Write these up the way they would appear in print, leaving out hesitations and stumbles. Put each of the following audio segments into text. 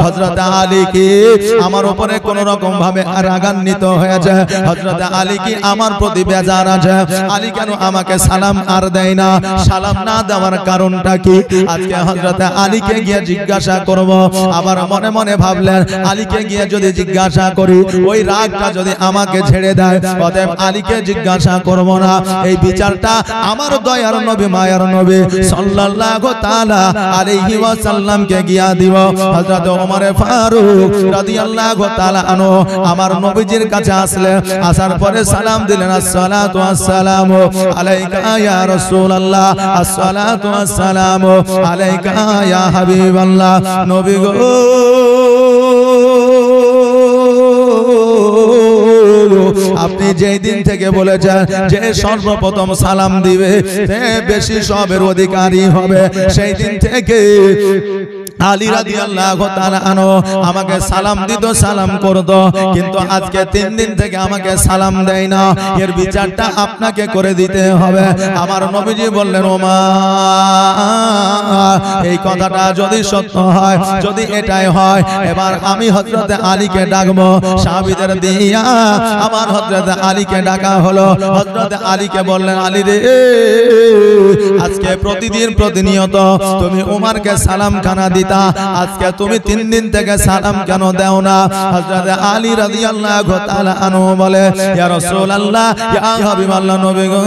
হযরত আলী কি আমার উপরে কোন রকম ভাবে রাগান্বিত হয়েছে, হযরত আলী কি আমার প্রতি বেজার আছে, আলী কেন আমাকে সালাম আর দেয় না, সালাম না দেওয়ার কারণটা কি? আজকে হযরত আলীকে গিয়ে জিজ্ঞাসা করব। আবার মনে মনে ভাবলেন আলীকে গিয়ে যদি জিজ্ঞাসা করি ওই রাগটা যদি আমাকে ছেড়ে দেয়, অতএব আলীকে জিজ্ঞাসা করব না। এই বিচারটা আমার দয়ার নবী মায়ার নবী সাল্লাল্লাহু তাআলা আলাইহি ওয়াসাল্লামকে গিয়া দিব। হযরত ওমর ফারুক রাদিয়াল্লাহু তাআলা আনহু আমার নবীজির কাছে আসলে, আসার পরে সালাম দিলেন, আসসালাতু আসসালামু আলাইকা ইয়া রাসূলুল্লাহ, আসসালাতু আসসালামু আলাইকা ইয়া হাবিবাল্লাহ। নবী গো আপনি যেই দিন থেকে বলেছেন যে সর্বপ্রথম সালাম দিবে সে বেশি সবের অধিকারী হবে, সেই দিন থেকে আলী রাদিয়াল্লাহু তাআলা আনহু আমাকে সালাম দিত, সালাম করত, কিন্তু আজকে 3 দিন থেকে আমাকে সালাম দেয় না। এর বিচারটা আপনাকে করে দিতে হবে। আমার নবীজি বললেন, ওমর এই কথাটা যদি সত্য হয়, যদি এটাই হয়, এবার আমি হযরত আলীকে ডাকবো। সাহাবীদের দিয়া আমার হযরত আলীকে ডাকা হলো। হযরত আলীকে বললেন, আলী রে আজকে প্রতিদিন প্রতিনিয়ত তুমি ওমরকে সালাম খানা দিতা, আজকে তুমি 3 দিন থেকে সালাম কেন দাও না? হযরত আলী রাদিয়াল্লাহু তাআলা আনহু বলে, ইয়া রাসূলুল্লাহ, ইয়া হাবিবাল্লাহ, নবী গো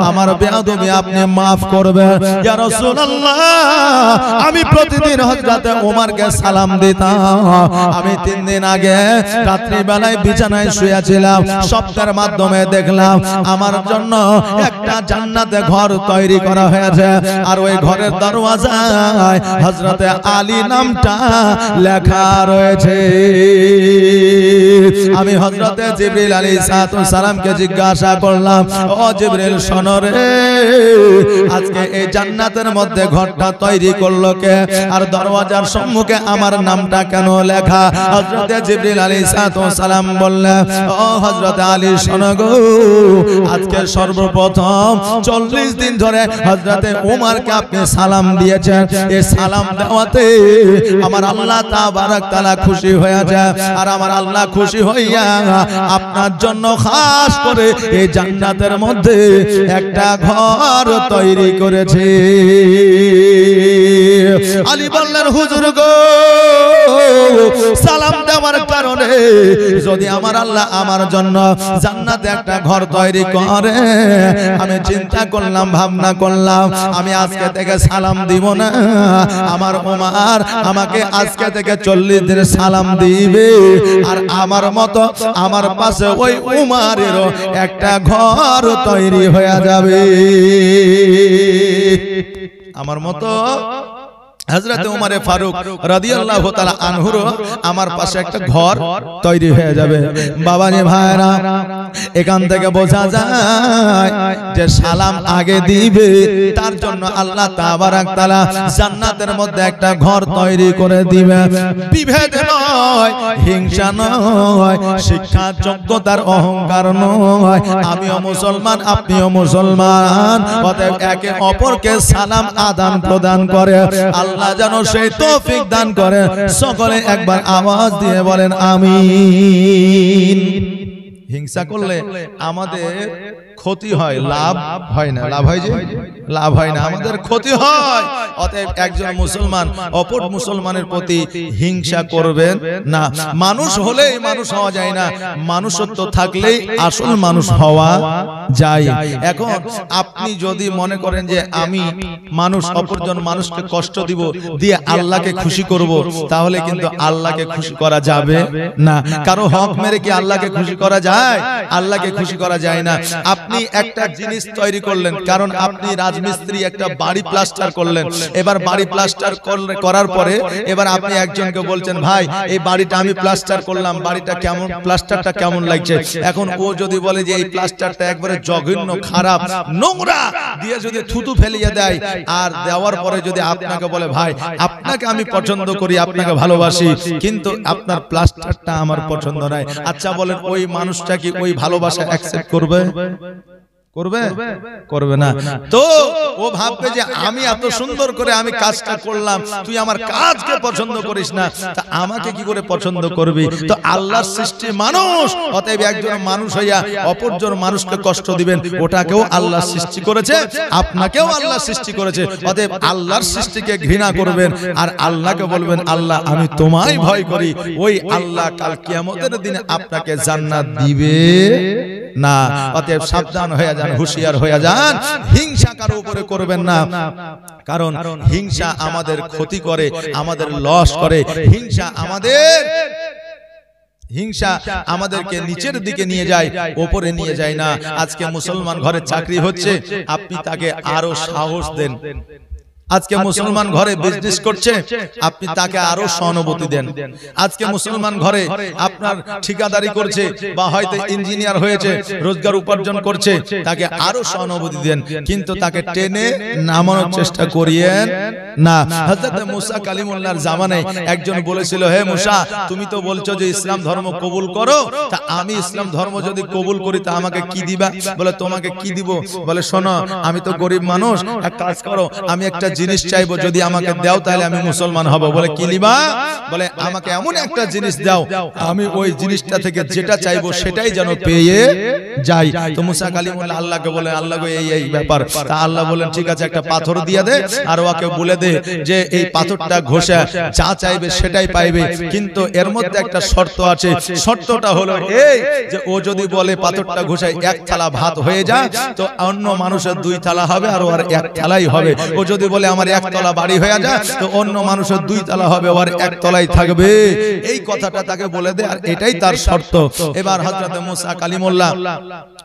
আমার বেয়াদবি আপনি maaf করবেন। ইয়া রাসূলুল্লাহ আমি প্রতিদিন হযরত ওমরকে সালাম দিতাম। আমি 3 দিন আগে রাত্রি বেলায় বিছানায় শুয়েছিলাম, স্বপ্নের মাধ্যমে দেখলাম আমার জন্য একটা জান্নাতে ঘর তৈরি করা হয়েছে, আর ওই ঘরের দরওয়াজায় হযরত আলী নামটা লেখা রয়েছে। আমি হযরত জিবরিল আলাইহিস সালামকে জিজ্ঞাসা করলাম, ও জিবরিল শোনো রে, আজকে এই জান্নাতের মধ্যে ঘরটা তৈরি করলো কে, আর দরওয়াজার সম্মুখে আমার নামটা কেন লেখা? হযরত জিবরিল আলাইহিস সালাম বললেন, ও হযরত আলী শোনো গো, আজকে সর্বপ্রথম 40 দিন ধরে হযরত ওমরকে আপনি সালাম দিয়েছেন। এই সালাম দেওয়াতে আমার আল্লাহ তাবারক তাআলা খুশি হয়েছে, আর আমার আল্লাহ খুশি হইয়া আপনার জন্য খাস করে এই জান্নাতের মধ্যে একটা ঘর তৈরি করেছে। আলী বললেন, হুজুর গো সালাম দেওয়ার কারণে যদি আমার আল্লাহ আমার জন্য জান্নাতে একটা ঘর তৈরি করে, আমি চিন্তা করলাম, ভাবনা করলাম, আমি আজকে থেকে সালাম দিব না। আমার ওমর আমাকে আজকে থেকে 40 দিন সালাম দিবে, আর আমার মতো আমার পাশে ওই ওমরেরও একটা ঘর তৈরি হয়ে যাবে। আমার মতো হযরত ওমর ফারুক রাদিয়াল্লাহু তাআলা আনহুর আমার পাশে একটা ঘর তৈরি হয়ে যাবে। বাবাজি ভাইরা, এখান থেকে বোঝা যায় যে সালাম আগে দিবে, তার জন্য আল্লাহ তাবারক তাআলা জান্নাতের মধ্যে একটা ঘর তৈরি করে দিবে। বিভেদ নয়, হিংসা নয়, শিক্ষা যোগ্যতার অহংকার নয়, আমিও মুসলমান আপনিও মুসলমান, অতএব একে অপরকে সালাম আদান প্রদান করে আল্লাহ যেন সেই তৌফিক দান করে। সকলে একবার আওয়াজ দিয়ে বলেন আমিন। হিংসা করলে আমাদের ক্ষতি হয়, লাভ হয় না। লাভ হয় যে লাভ হয় না, আমাদের ক্ষতি হয়। অতএব একজন মুসলমান অপর মুসলমানের প্রতি হিংসা করবেন না। মানুষ হলেই মানুষ হওয়া যায় না, মানুষত্ব থাকলেই আসল মানুষ হওয়া যায়। এখন আপনি যদি মনে করেন যে আমি মানুষ, অপরজন মানুষকে কষ্ট দিব দিয়ে আল্লাহকে খুশি করব, তাহলে কিন্তু আল্লাহকে খুশি করা যাবে না। কারো হক মেরে কি আল্লাহকে খুশি করা যায়? আল্লাহকে খুশি করা যায় না। আপনি একটা জিনিস তৈরি করলেন, কারণ আপনি রাজমিস্ত্রি, একটা বাড়ি প্লাস্টার করলেন। এবার বাড়ি প্লাস্টার করার পরে এবার আপনি একজনকে বলছেন, ভাই এই বাড়িটা আমি প্লাস্টার করলাম, বাড়িটা কেমন, প্লাস্টারটা কেমন লাগছে? এখন ও যদি বলে যে এই প্লাস্টারটা একবারে জঘন্য, খারাপ, নোংরা দিয়ে যদি থুতু ফেলিয়ে দেয়, আর দেওয়ার পরে যদি আপনাকে বলে, ভাই আপনাকে আমি পছন্দ করি, আপনাকে ভালোবাসি, কিন্তু আপনার প্লাস্টারটা আমার পছন্দ নয়, আচ্ছা বলেন ওই মানুষটা কি ওই ভালোবাসা অ্যাকসেপ্ট করবে? করবে করবে না। তো ও ভাববে যে আমি এত সুন্দর করে আমি কাজটা করলাম, তুই আমার কাজকে পছন্দ করিস না, তা আমাকে কি করে পছন্দ করবি? তো আল্লাহর সৃষ্টি মানুষ, অতএব একজন মানুষ হইয়া অপরজন মানুষকে কষ্ট দিবেন, ওটাকেও আল্লাহ সৃষ্টি করেছে, আপনাকেও আল্লাহ সৃষ্টি করেছে। অতএব আল্লাহর সৃষ্টিকে ঘৃণা করবেন আর আল্লাহকে বলবেন আল্লাহ আমি তোমায় ভয় করি। ওই আল্লাহ কাল কিয়ামতের দিনে আপনাকে জান্নাত দিবে না। অতএব সাবধান হয়ে যান, হুঁশিয়ার হয়ে যান, হিংসা কারো উপরে করবেন না। কারণ হিংসা আমাদের ক্ষতি করে, আমাদের লস করে। হিংসা আমাদেরকে নিচের দিকে নিয়ে যায়, উপরে নিয়ে যায় না। আজকে মুসলমান ঘরে চাকরি হচ্ছে, আপনি তাকে আরো সাহস দেন। আজকে মুসলমান ঘরে বিজনেস করছে, আপনি তাকে আরো সহানুভূতি দেন। আজকে মুসলমান ঘরে আপনার ঠিকাদারি করছে বা হয়তো ইঞ্জিনিয়ার হয়েছে, রোজগার উপার্জন করছে, তাকে আরো সহানুভূতি দেন, কিন্তু তাকে টেনে নামানোর চেষ্টা করিয়েন না। হযরত মুসা কালিমুল্লাহর জামানায় একজন বলেছিল, হে মুসা তুমি তো বলছো যে ইসলাম ধর্ম কবুল করো, তা আমি ইসলাম ধর্ম যদি কবুল করি তা আমাকে কি দিবা? বলে তোমাকে কি দিব? বলে শোনো আমি তো গরিব মানুষ, এক কাজ করো আমি একটা জিনিস চাইবো, যদি আমাকে দাও তাহলে আমি মুসলমান হব। বলে কি নিবা? বলে আমাকে এমন একটা জিনিস দাও আমি ওই জিনিসটা থেকে যেটা চাইবো সেটাই যেন পেয়ে যাই। তো মুসা কালিমুল্লাহ আল্লাহকে বলে আল্লাহ গো এই ব্যাপার। তা আল্লাহ বলেন ঠিক আছে একটা পাথর দিয়ে দে আর ওকে বলে দে যে এই পাথরটা ঘষে যা চাইবে সেটাই পাইবে, কিন্তু এর মধ্যে একটা শর্ত আছে। শর্তটা হলো এই যে ও যদি বলে পাথরটা ঘষায় এক থালা ভাত হয়ে যায়, তো অন্য মানুষের 2 থালা হবে আর ওর 1 থালাই হবে। ও যদি বলে আমার 1 তলা বাড়ি হয়ে যায়, তো অন্য মানুষের 2 তলা হবে, ওর 1 তলাই থাকবে। এই কথাটা তাকে বলে দে, আর এটাই তার শর্ত। এবার হযরত মুসা কালিমুল্লাহ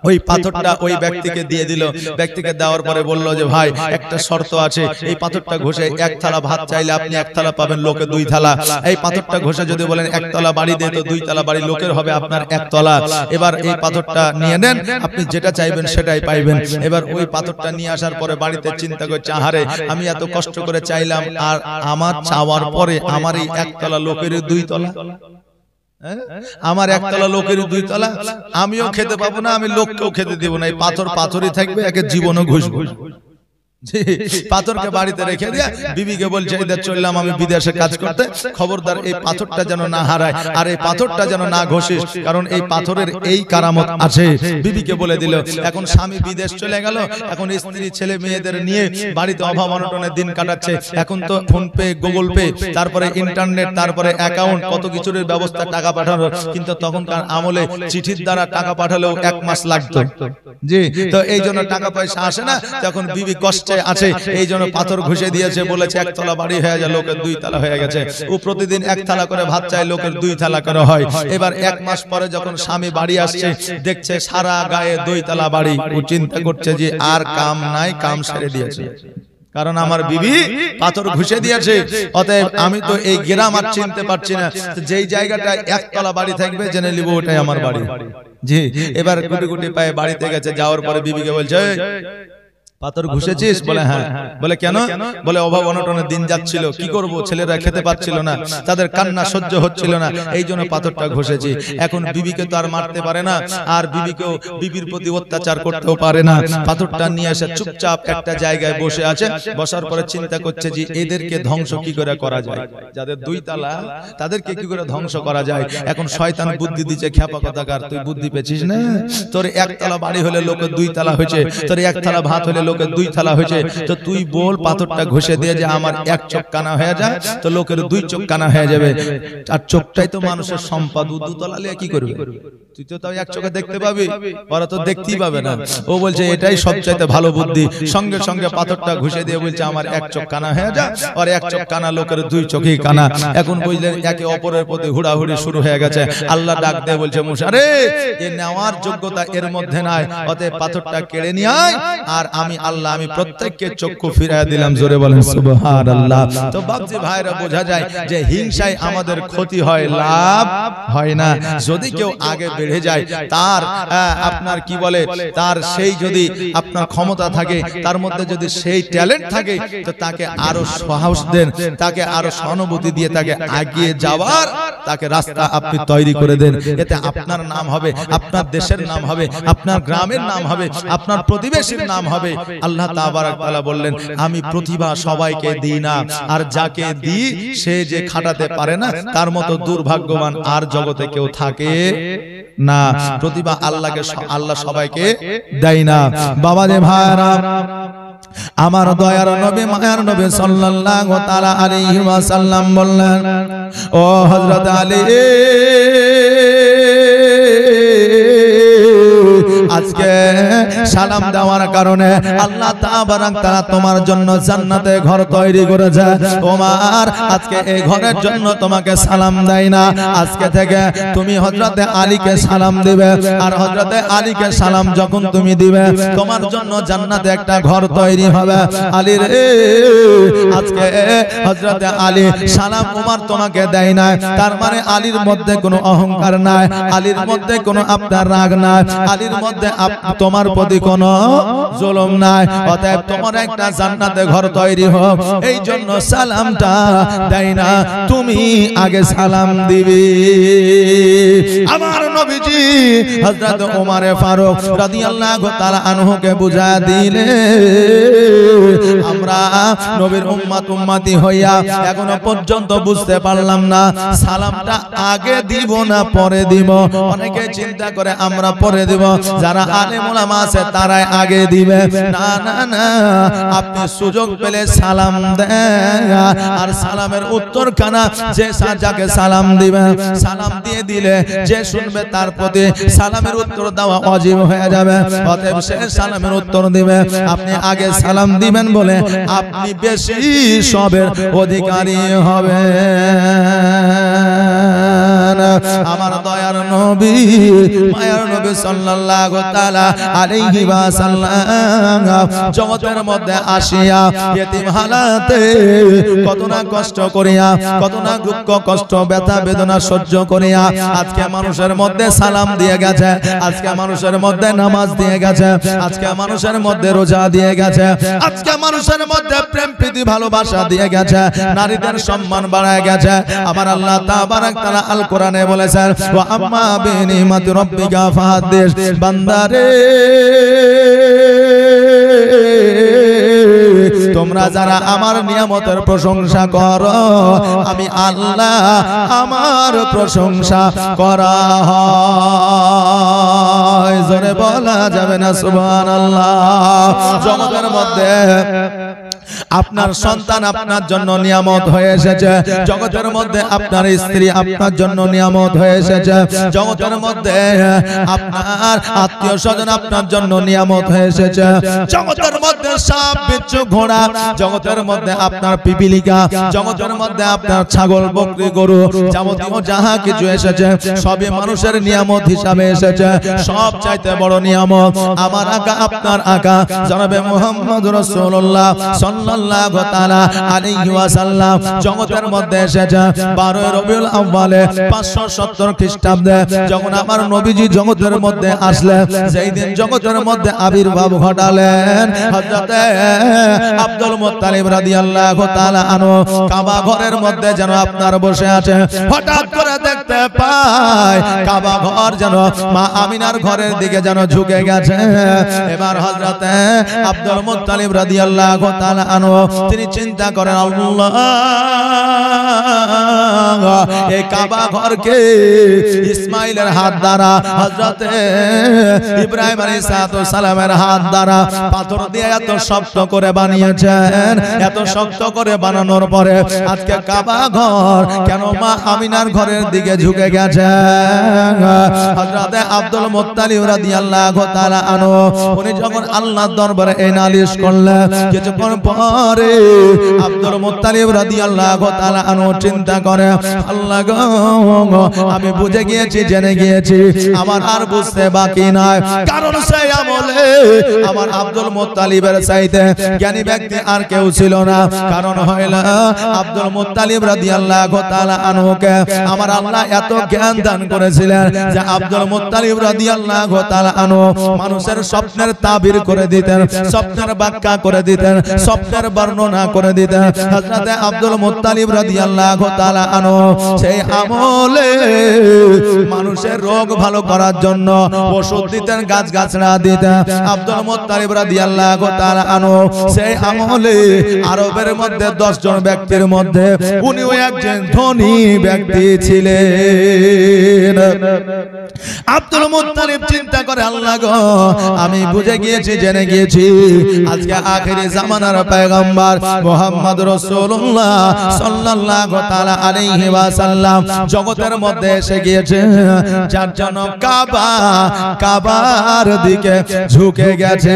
ওই পাথরটা ওই ব্যক্তিকে দিয়ে দিল। ব্যক্তিকে দেওয়ার পরে বলল যে ভাই একটা শর্ত আছে, এই পাথরটা ঘষে 1 থালা ভাত চাইলে আপনি 1 থালা পাবেন, লোকে 2 থালা। এই পাথরটা ঘষে যদি বলেন 1 তলা বাড়ি দে, তো 2 তলা বাড়ি লোকের হবে, আপনার 1 তলা। এবার এই পাথরটা নিয়ে নেন, আপনি যেটা চাইবেন সেটাই পাইবেন। এবার ওই পাথরটা নিয়ে আসার পরে বাড়িতে চিন্তা করছে, আহারে আমি এত কষ্ট করে চাইলাম আর আমার চাওয়ার পরে আমার এই 1 তলা লোকের 2 তলা, আমার 1 তলা লোকের 2 তলা, আমিও খেতে পাবো না, আমি লোককেও খেতে দেব না। এই পাথর পাথরই থাকবে, একে জীবনও ঘুষবো। পাথরকে বাড়িতে রেখে দিয়া বিবিকে বলছে এদের চললাম আমি বিদেশে কাজ করতে, খবরদার এই পাথরটা যেন না হারায় আর এই পাথরটা যেন না ঘষিস, কারণ এই পাথরের এই কারামত আছে। বিবিকে বলে দিল। এখন স্বামী বিদেশ চলে গেল, এখন স্ত্রী ছেলে মেয়েদের নিয়ে বাড়িতে অভাব অনটনের দিন কাটাচ্ছে। এখন তো ফোন পে, গুগল পে, তারপরে ইন্টারনেট, তারপরে অ্যাকাউন্ট, কত কিছুর ব্যবস্থা টাকা পাঠানোর। কিন্তু তখনকার আমলে চিঠির দ্বারা টাকা পাঠালেও 1 মাস লাগতো। জি, তো এই জন্য টাকা পয়সা আসে না। তখন বিবি কষ্ট আছে, এই জন্য পাথর ঘষে দিয়েছে, বলেছে 1 তলা বাড়ি হয়ে যায়, লোকের 2 তলা হয়ে গেছে। ও প্রতিদিন 1 থালা করে ভাত চাই, লোকের 2 থালা করে হয়। এবার 1 মাস পরে যখন স্বামী বাড়ি আসছে, দেখছে সারা গায়ে 2 তলা বাড়ি। ও চিন্তা করছে যে আর কাম নাই, কাম সেরে দিয়েছে, কারণ আমার বিবি পাথর ঘষে দিয়েছে। অতএব আমি তো এই গ্রাম আর চিনতে পারছি না, যেই জায়গাটায় 1 তলা বাড়ি থাকবে জেনে নিব ওটাই আমার বাড়ি। জি, এবার গুটি গুটি পায়ে বাড়িতে গেছে। যাওয়ার পরে বিবিকে বলছে পাথর ঘষেছিস? বলে হ্যাঁ। বলে কেন? বলে অভাব অনটনের দিন যাচ্ছিল, কি করব, ছেলেরা খেতে পাচ্ছিল না, তাদের কান্না সহ্য হচ্ছিল না, এই জন্য পাথরটা ঘষেছি। এখন বিবিকে তো আর মারতে পারে না, আর বিবিকেও বিবির প্রতি অত্যাচার করতেও পারে না। পাথরটা নিয়ে এসে চুপচাপ একটা জায়গায় বসে আছে। বসার পরে চিন্তা করছে যে এদেরকে ধ্বংস কি করে করা যায়, যাদের 2 তলা তাদেরকে কি করে ধ্বংস করা যায়। এখন শয়তান বুদ্ধি দিচ্ছে, খ্যাপা কথাকার তুই বুদ্ধি পেয়েছিস না, তোর 1 তলা বাড়ি হলে লোকের 2 তলা হয়েছে, তোর 1 থালা ভাত হলে লোকের 2 থালা হয়েছে, তো তুই বল পাথরটা ঘষে দিয়ে যে আমার 1 চোখ কানা হয়ে যায়, তো লোকের 2 চোখ কানা হয়ে যাবে। আর চোখটাই তো মানুষের সম্পদ, 2 তলা নিয়ে কি করবে? তুই তো তাও 1 চোখে দেখতে পাবি, ওরা তো দেখতেই পাবে না। ও বলছে এটাই সবচাইতে ভালো বুদ্ধি। সঙ্গে সঙ্গে পাথরটা ঘষে দিয়ে বলছে আমার 1 চোখ কানা হয়ে যায়, আর 1 চোখ কানা লোকের 2 চোখই কানা। এখন বুঝলেন একে অপরের প্রতি হুড়াহুড়ি শুরু হয়ে গেছে। আল্লাহ ডাক দিয়ে বলছে মুসা রে, এ নেওয়ার যোগ্যতা এর মধ্যে নাই, অতএব পাথরটা কেড়ে নিয়ে আয় আর আমি আল্লাহ আমি প্রত্যেককে চক্ষু ফিরিয়ে দিলাম। জোরে বলেন সুবহানাল্লাহ। তো বাপজি ভাইরা বোঝা যায় যে হিংসায় আমাদের ক্ষতি হয়, লাভ হয় না। যদি কেউ আগে বেড়ে যায়, তার আপনার কি বলে, তার সেই যদি আপনার ক্ষমতা থাকে, তার মধ্যে যদি সেই ট্যালেন্ট থাকে, তো তাকে আরো সাহস দেন, তাকে আরো সহানুভূতি দিয়ে তাকে এগিয়ে যাওয়ার তাকে রাস্তা আপনি তৈরি করে দেন। এতে আপনার নাম হবে, আপনার দেশের নাম হবে, আপনার গ্রামের নাম হবে, আপনার প্রতিবেশীর নাম হবে। আল্লাহ তাবারক তাআলা বললেন, আমি প্রতিভা সবাইকে দিই না, আর যাকে দিই সে যে খাটাতে পারে না, তার মতো দুর্ভাগ্যবান আর জগতে কেউ থাকে না। প্রতিভা আল্লাহ সবাইকে দেয় না। বাবা যে ভাইরা, আমার দয়ার নবী মায়ার নবী সাল্লাল্লাহু তাআলা আলাইহি ওয়াসাল্লাম বললেন, ও হযরত আলী, আজকে সালাম দেওয়ার কারণে আল্লাহ তাবারক তাআলা তোমার জন্য জান্নাতে ঘর তৈরি করেছে। ওমর, আজকে এই ঘরের জন্য তোমাকে সালাম দেয় না, আজকে থেকে তুমি হযরতে আলীকে সালাম দিবে, আর হযরতে আলীকে সালাম যখন তুমি দিবে, তোমার জন্য জান্নাতে একটা ঘর তৈরি হবে। আলী রে, আজকে হযরতে আলী সালাম ওমর তোমাকে দেয় না, তার মানে আলীর মধ্যে কোনো অহংকার নাই, আলীর মধ্যে কোনো আপনার রাগ নাই, আলীর মধ্যে তোমার প্রতি কোনো জুলুম নাই। অতএব তোমার একটা জান্নাতে ঘর তৈরি হোক, এই জন্য সালামটা দেয় না, তুমি আগে সালাম দিবি। আমার নবীজি হযরত ওমর ফারুক রাদিয়াল্লাহু তাআলা আনহুকে বুঝা দিলে, আমরা নবীর উম্মতি হইয়া এখনো পর্যন্ত বুঝতে পারলাম না সালামটা আগে দিব না পরে দিব। অনেকে চিন্তা করে আমরা পরে দিব, যারা আলেম ওলামা আছে তারাই আগে দিবে। না না না, আপনি সুযোগ পেলে সালাম দেন, আর সালামের উত্তর কানা যে যাকে সালাম দিবে, সালাম দিয়ে দিলে যে শুনবে তার প্রতি সালামের উত্তর দেওয়া ওয়াজিব হয়ে যাবে। অতএব সে সালামের উত্তর দিবে, আপনি আগে সালাম দিবেন বলে আপনি বেশি সবের অধিকারী হবে। আমার দয়ার নবী মায়ার নবী সাল্লাল্লাহু তাআলা আলাইহি ওয়াসাল্লাম জগতের মধ্যে আসিয়া ইতিম হালাতে কত না কষ্ট করিয়া, কত না দুঃখ কষ্ট ব্যথা বেদনা সহ্য করিয়া আজকে মানুষের মধ্যে সালাম দিয়ে গেছে, আজকে মানুষের মধ্যে নামাজ দিয়ে গেছে, আজকে মানুষের মধ্যে রোজা দিয়ে গেছে, আজকে মানুষের মধ্যে প্রেম প্রীতি ভালোবাসা দিয়ে গেছে, নারীদের সম্মান বাড়ায় গেছে। আমার আল্লাহ তাবারক তাআলা আল কোরআনে বলেছেন, ওয়া আম্মা বিনিমাতি রাব্বিকা ফাহাদ্দিস, বান্দারে তোমরা যারা আমার নিয়ামতের প্রশংসা করো, আমি আল্লাহ আমার প্রশংসা করা হয়। জোরে বলা যাবে না সুবহানাল্লাহ। জগতের মধ্যে আপনার সন্তান আপনার জন্য নিয়ামত হয়ে এসেছে, জগতের মধ্যে আপনার স্ত্রী আপনার জন্য নিয়ামত হয়ে এসেছে, জগতের মধ্যে আপনার আত্মীয় স্বজন আপনার জন্য নিয়ামত হয়ে এসেছে, জগতের মধ্যে সাপ বিচ্ছু ঘোড়া, জগতের মধ্যে আপনার পিপিলিকা, জগতের মধ্যে আপনার ছাগল বকরি গরু যাবতীয় যাহা কিছু এসেছে সবই মানুষের নিয়ামত হিসাবে এসেছে। সব চাইতে বড় নিয়ামত আমার আকা আপনার আকা জনাবে মুহাম্মদ রাসূলুল্লাহ সাল্লাল্লাহু তাআলা আলাইহি ওয়াসাল্লাম জগতের মধ্যে এসেছে 12 রবিউল আউয়ালে 570 খ্রিস্টাব্দে, যখন আমার নবীজি জগতের মধ্যে আসলেন, সেই দিন জগতের মধ্যে আবির্ভাব ঘটালেন হযরত আব্দুল মুত্তালিব রাদিয়াল্লাহু তাআলা আনহু কাবা ঘরের মধ্যে যেন আপনার বসে আছে। হঠাৎ করে দেখতে পায় কাবা ঘর যেন মা আমিনার ঘরের দিকে যেন ঝুঁকে গেছে। এবার হযরত আব্দুল মুত্তালিব রাদিয়াল্লাহু তাআলা আনহু তিনি চিন্তা করেন, আল্লাহ এই কাবা ঘরকে ইসমাইলের হাত দ্বারা, হযরত ইব্রাহিম আলাইহিস সালামের হাত দ্বারা পাথর দিয়ে এত শক্ত করে বানিয়েছেন, এত শক্ত করে বানানোর পরে আজকে কাবা ঘর কেন মা আমিনার ঘরের দিকে ঝুঁকে গেছে? হযরত আব্দুল মুত্তালিব রাদিয়াল্লাহু তাআলা আনহু উনি যখন আল্লাহর দরবারে এই নালিশ করলেন, কিছুক্ষণ পর পরে আব্দুল মুত্তালিব রাদিয়াল্লাহু তাআলা আনহু চিন্তা করে, আল্লাহ গো, আমি বুঝে গিয়েছি, জেনে গিয়েছি, আমার আর বুঝতে বাকি নাই। কারণ সেই আমলে আমার আব্দুল মুত্তালিবের চাইতে জ্ঞানী ব্যক্তি আর কেউ ছিল না। কারণ হইল আব্দুল মুত্তালিব রাদিয়াল্লাহু তাআলা আনহুকে আমার আল্লাহ এত জ্ঞান দান করেছিলেন যে আব্দুল মুত্তালিব রাদিয়াল্লাহু তাআলা আনহু মানুষের স্বপ্নের তাবির করে দিতেন, স্বপ্নের ব্যাখ্যা করে দিতেন, স্বপ্নের বর্ণনা করে দিতেন। হযরত আব্দুল মুত্তালিব রাদিয়াল্লাহু তাআলা আনহু সেই আমলে মানুষের রোগ ভালো করার জন্য ওষুধ দিতেন, গাছগাছড়া দিতেন। আব্দুল মুত্তালিব রাদিয়াল্লাহু তাআলা আনহু সেই আমলে আরবের মধ্যে 10 জন ব্যক্তির মধ্যে উনিও একজন ধনী ব্যক্তি ছিলেন। আব্দুল মুত্তালিব চিন্তা করে, আল্লাহ গো, আমি বুঝে গিয়েছি, জেনে গিয়েছি, আজকে আখেরি জামানার পয়গম্বর মুহাম্মদ রাসূলুল্লাহ সাল্লাল্লাহু তাআলা আলাইহি ওয়াসাল্লাম জগতের মধ্যে এসে গিয়েছে, যার জন্য কাবার দিকে ঝুঁকে গেছে।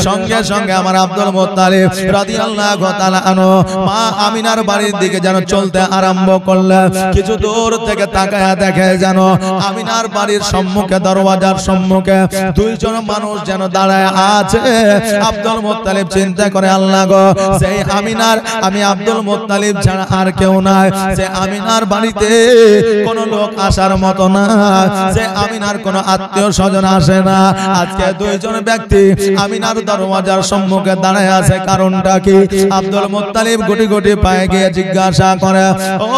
সঙ্গে সঙ্গে আমার আব্দুল মুত্তালিব রাদিয়াল্লাহু তাআলা আনহু মা আমিনার বাড়ির দিকে যেন চলতে আরম্ভ করলেন। কিছু দূর থেকে তাকায়া দেখে যেন আমিনার বাড়ির সম্মুখে, দরওয়াজার সম্মুখে 2 জন মানুষ যেন দাঁড়ায় আছে। আব্দুল মুত্তালিব চিন্তা করে, আল্লাহ গো, সেই আমিনার, আমি আব্দুল মুত্তালিব ছাড়া আর কেউ নাই। যে আমিনার বাড়িতে কোনো লোক আসার মতো না, যে আমিনার কোনো আত্মীয় স্বজন আসে না। আজকে 2 জন ব্যক্তি আমিনার দরওয়াজার সম্মুখে দাঁড়ায় আছে, কারণটা কি? আব্দুল মুত্তালিব গুটি গুটি পায়ে গিয়ে জিজ্ঞাসা করে, ও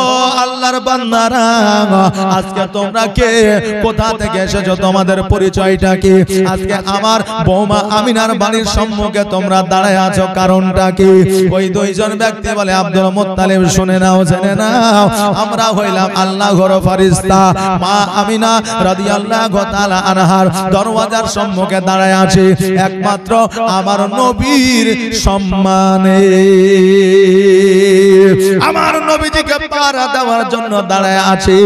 আল্লাহর বান্দারা, আজকে তোমরা কে, কোথা থেকে এসেছো, তোমাদের পরিচয়টা কি? আজকে আমার বৌমা আমিনার বাড়ির সম্মুখে তোমরা দাঁড়ায় আছো, কারণটা কি? ওই 2 জন ব্যক্তি বলে, আব্দুল মুত্তালিব শুনে নাও, জেনে নাও, আমরা হইলাম আল্লাহর ফেরেশতা। মা আমিনা রাদিয়াল্লাহু তাআলা আনহার দরওয়াজার সম্মুখে দাঁড়ায় আছি একমাত্র আমার নবীর সম্মানে, আমার নবীজিকে পাহারা দেওয়ার জন্য দাঁড়ায় আছি।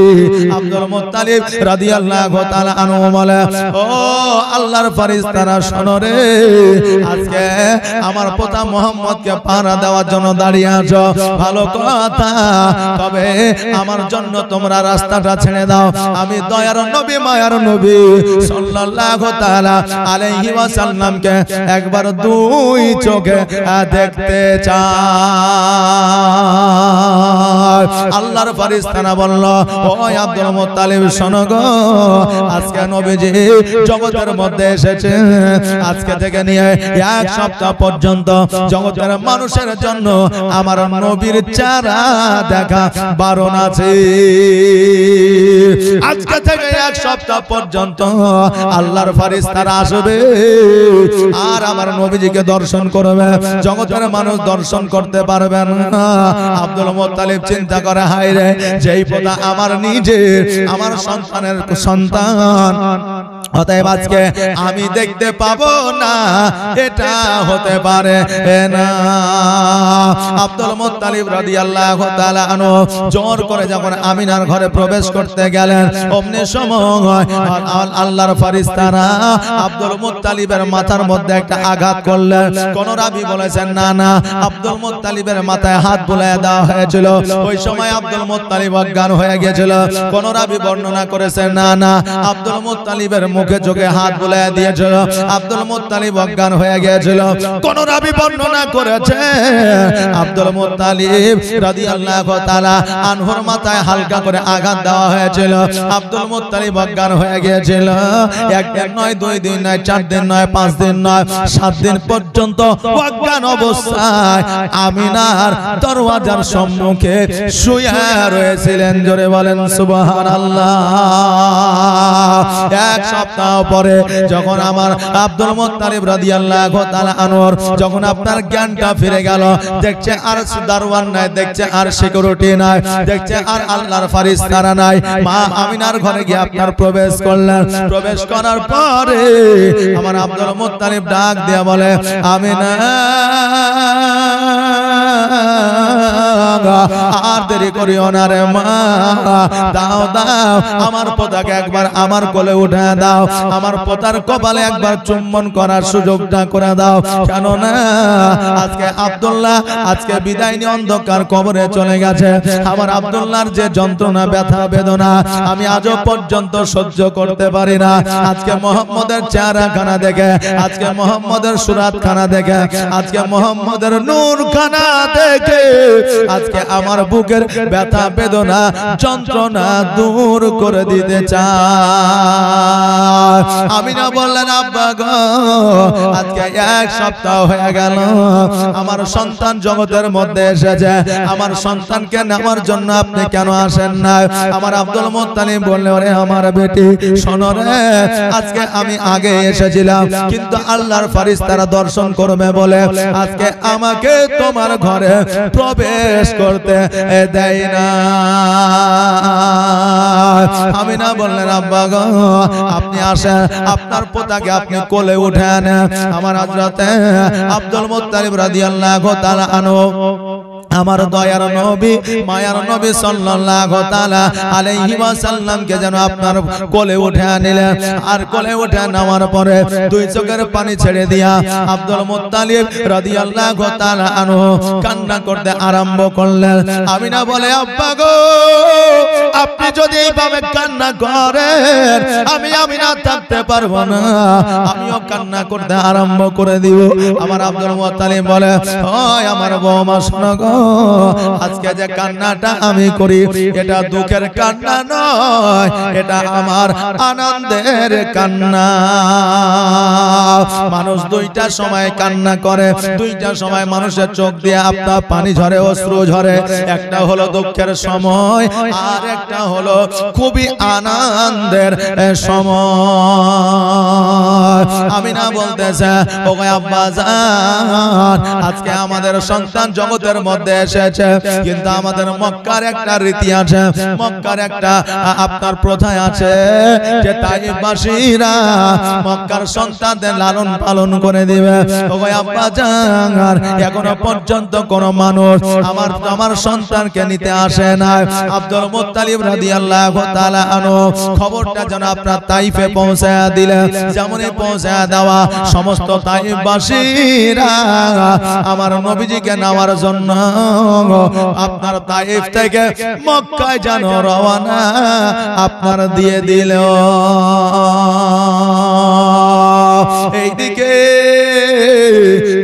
আব্দুল মুত্তালিব রাদিয়াল্লাহু তাআলা আনহু বলে, ও আল্লাহর ফেরেশতারা, শোনো রে, আজকে আমার পিতা মুহাম্মদকে পাহারা দেওয়ার জন্য দাঁড়িয়ে আছো, ভালো কথা, তবে আমার জন্য তোমরা রাস্তাটা ছেড়ে দাও। আমি দয়ার নবী, মায়ার নবী সাল্লাল্লাহু তাআলা আলাইহি ওয়াসাল্লামকে একবার 2 চোখে দেখতে চাই। আল্লাহর ফেরেশতারা বলল, ও আব্দুল মুত্তালিব, শোনো গো, আজকে নবীজি জগতের মধ্যে এসেছে, আজকে থেকে নিয়ে 1 সপ্তাহ পর্যন্ত জগতের মানুষের জন্য আমার নবীর চেহারা দেখা বারণ আছে। আজকে থেকে 1 সপ্তাহ পর্যন্ত আল্লাহর ফেরেশতারা আসবে আর আমার নবীজিকে দর্শন করবে, জগতের মানুষ দর্শন করতে পারবে না। আব্দুল মুত্তালিব চিন্তা করে, হায় রে, যেই পোতা আমার নিজের, আমার সন্তানের সন্তান, অতএব আজকে আমি দেখতে পাবো না, এটা হতে পারে না। আব্দুল মুত্তালিব রাদিয়াল্লাহু তাআলা আনহু জোর করে যখন আমিনার ঘরে প্রবেশ করতে গেলেন, অমনি সময় আল্লাহর ফেরেশতারা আব্দুল মুত্তালিবের মাথার মধ্যে একটা আঘাত করলেন। কোন রাবী বলেছেন, না না, আব্দুল মুত্তালিবের মাথায় হাত বুলিয়ে দেওয়া হয়েছিল, ওই সময় আব্দুল মুত্তালিব অজ্ঞান হয়ে গিয়েছিল। কোন রাবী বর্ণনা করেছেন, না না, আব্দুল মুত্তালিবের মুখে চোখে হাত বুলিয়ে দিয়েছিল, আব্দুল মুত্তালিব অজ্ঞান হয়ে গিয়েছিল। কোন রাবী বর্ণনা করেছে আব্দুল মুত্তালিব রাদিয়াল্লাহু তাআলা আনহুর মাথায় হালকা করে আঘাত দেওয়া হয়েছিল, আব্দুল মুত্তালিব অজ্ঞান হয়ে গিয়েছিল। 1 দিন নয়, 2 দিন নয়, 4 দিন নয়, 5 দিন নয়, 7 দিন পর্যন্ত অজ্ঞান অবস্থায় আমিনার দরওয়াজার সম্মুখে শুয়ে রয়েছিলেন। জোরে বলেন সুবহানাল্লাহ। 1 সপ্তাহ পরে যখন আমার আব্দুল মুত্তালিব রাদিয়াল্লাহু তাআলা আনহুর যখন আপনার জ্ঞানটা ফিরে গেল, দেখছে আর দারওয়ান নাই, দেখছে আর সিকিউরিটি নাই, দেখছে আর আল্লাহর ফেরেশতারা নাই, মা আমিনার ঘরে গিয়ে আপনার প্রবেশ করলেন। প্রবেশ করার পরে আমার আব্দুল মুত্তালিব ডাক দিয়ে বলে, আমিনা আর দেরি করিও না রে মা, দাও দাও আমার পোতাকে একবার আমার কোলে উঠে দাও, আমার পোতার কপালে একবার চুম্বন করার সুযোগটা করে দাও। কেননা আজকে আব্দুল্লাহ আজকে বিদায় নিয়ে অন্ধকার কবরে চলে গেছে। আমার আব্দুল্লাহর যে যন্ত্রণা ব্যথা বেদনা আমি আজও পর্যন্ত সহ্য করতে পারি না। আজকে মোহাম্মদের চেহারা খানা দেখে, আজকে মোহাম্মদের সুরাত খানা দেখে, আজকে মোহাম্মদের নূর খানা দেখে আজকে আমার বুকের ব্যথা বেদনা যন্ত্রণা দূর করে দিতে চাই। আমি না বললেন আব্বা গো আজকে এক সপ্তাহ হয়ে গেল আমার সন্তান জগতের মধ্যে এসেছে, আমার সন্তানকে নেওয়ার জন্য আপনি কেন আসেন না? আমার আব্দুল মুত্তালিব বললেন ওরে আমার বেটি শোনো রে, আজকে আমি আগে এসেছিলাম কিন্তু আল্লাহর ফেরেশতারা দর্শন করবে বলে আজকে আমাকে তোমার ঘরে প্রবেশ করতে দেয় না। আমি না বললেন আব্বা গো আপনি আসেন, আপনার পোতাকে আপনি কোলে উঠেন। আমার হযরতে আব্দুল মুত্তালিব রাদিয়াল্লাহু তাআলা আনহু আমার দয়ার নবী মায়ার নবী সাল্লাল্লাহু তাআলা আলাইহি ওয়াসাল্লামকে যেন আপনার কোলে উঠে আনিলেন। আর কোলে উঠে নেওয়ার পরে দুই চোখের পানি ছেড়ে দিয়া আব্দুল মুত্তালিব রাদিয়াল্লাহু তাআলা আনহু কান্না করতে আরম্ভ করলেন। আমিনা বলে আব্বা গো আপনি যদি এইভাবে কান্না করেন আমি আমিনা থাকতে পারবো না, আমিও কান্না করতে আরম্ভ করে দিব। আমার আব্দুল মুত্তালিব বলে ওই আমার বৌমা শোনো গো, আজকে যে কান্নাটা আমি করি এটা দুঃখের কান্না নয়, এটা আমার আনন্দের কান্না। মানুষ দুইটা সময় কান্না করে, দুইটা সময় মানুষের চোখ দিয়ে আপনার পানি ঝরে অশ্রু ঝরে, একটা হলো দুঃখের সময় আর একটা হলো খুবই আনন্দের সময়। আমি না বলতেছে ওগো আব্বা জান আজকে আমাদের সন্তান জগতের মধ্যে এসেছে কিন্তু আমাদের মক্কার একটা রীতি আছে, মক্কার একটা আপনার প্রথা আছে যে তাইফবাসীরা মক্কার সন্তানদের লালন পালন করে দিবে। ওগো আব্বা জান এখনো পর্যন্ত কোন মানুষ আমার সন্তানকে নিতে আসে না। আব্দুল মুত্তালিব রাদিয়াল্লাহু তাআলা আনহু খবরটা যেন আপনার তাইফে পৌঁছায়া দিলেন। যেমনই পৌঁছায়া দেওয়া সমস্ত তাইফবাসীরা আমার নবীজিকে নেওয়ার জন্য আপনার তাইফ থেকে মক্কায় যেন রওনা আপনার দিয়ে দিল। এইদিকে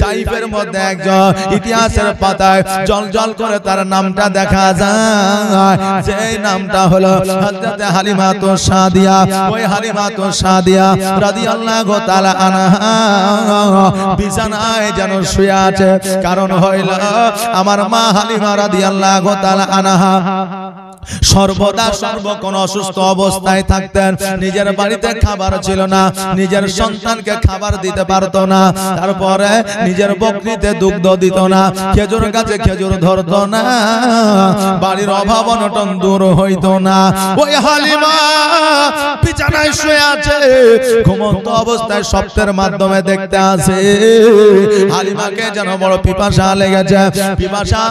তাইফের মধ্যে একজন ইতিহাসের পাতায় জল জল করে তার নামটা দেখা যায়, যে নামটা হলো হযরত হালিমাতু সাদিয়া। ওই হালিমাতু সাদিয়া রাদিয়াল্লাহু তাআলা আনহা বিছানায় যেন শুয়ে আছে, কারণ হইল আমার মা হালিমা রাদিয়াল্লাহু তাআলা আনহা সর্বদা সর্বক্ষণ অসুস্থ অবস্থায় থাকতেন। নিজের বাড়িতে খাবার ছিল না, নিজের সন্তানকে খাবার দিতে পারত না, তারপরে নিজের বকরিতে দুগ্ধ দিত না, খেজুর গাছে খেজুর ধরত না, বাড়ির অভাব অনটন দূর হইত না। ওই হালিমা বিছানায় শুয়ে আছে, ঘুমন্ত অবস্থায় স্বপ্নের মাধ্যমে দেখতে আসে হালিমাকে যেন বড় পিপাসা লেগেছে, পিপাসা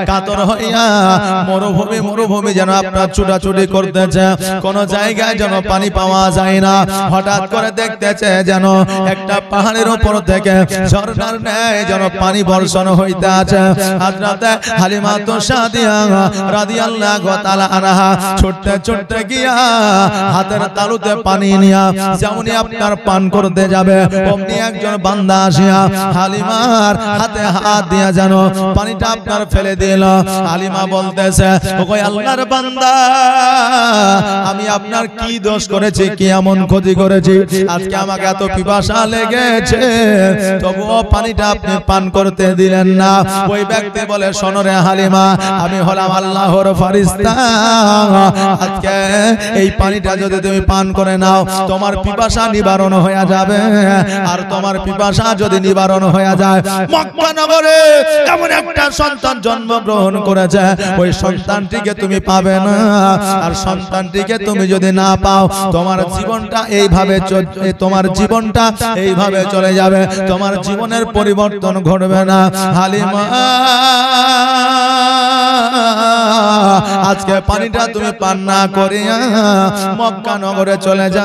কাতর হইয়া মরুভূমি যেন আপনার ছুটাছুটি করতেছে, কোন জায়গায় যেন পানি পাওয়া যায় না। হঠাৎ করে দেখতেছে যেন একটা পাহাড়ের উপর থেকে ঝর্ণার ন্যায় যেন পানি বর্ষণ হইতে আছে। হযরত হালিমাতু সাদিয়া রাদিয়াল্লাহু তাআলা আনহা ছুটতে ছুটতে গিয়া হাতের তালুতে পানি নিয়া যেমনই আপনার পান করতে যাবে অমনি একজন বান্দা আসিয়া হালিমার হাতে হাত দিয়া যেন পানিটা আপনার ফেলে দিল। হালিমা বলতেছে ওগো আল্লাহর বান্দা আমি আপনার কি দোষ করেছি, কি এমন ক্ষতি করেছি আজকে আমাকে এত পিপাসা লেগেছে তবুও পানিটা আপনি পান করতে দিলেন না। ওই ব্যক্তি বলে শোনো রে হালিমা, আমি হলাম আল্লাহর ফেরেশতা, আজকে এই পানিটা যদি তুমি পান করে নাও তোমার পিপাসা নিবারণ হয়ে যাবে। আর তোমার পিপাসা যদি নিবারণ হয়ে যায় মক্কা নগরে এমন একটা সন্তান জন্মগ্রহণ করেছে, ওই সন্তানটিকে তুমি পাবে না। আর সন্তানটিকে তুমি যদি না পাও তোমার জীবনটা এইভাবে চলে যাবে, তোমার জীবনের পরিবর্তন ঘটবে না। হালিমা আজকে পানিটা তুমি পান না করিয়া মক্কা নগরে চলে যা।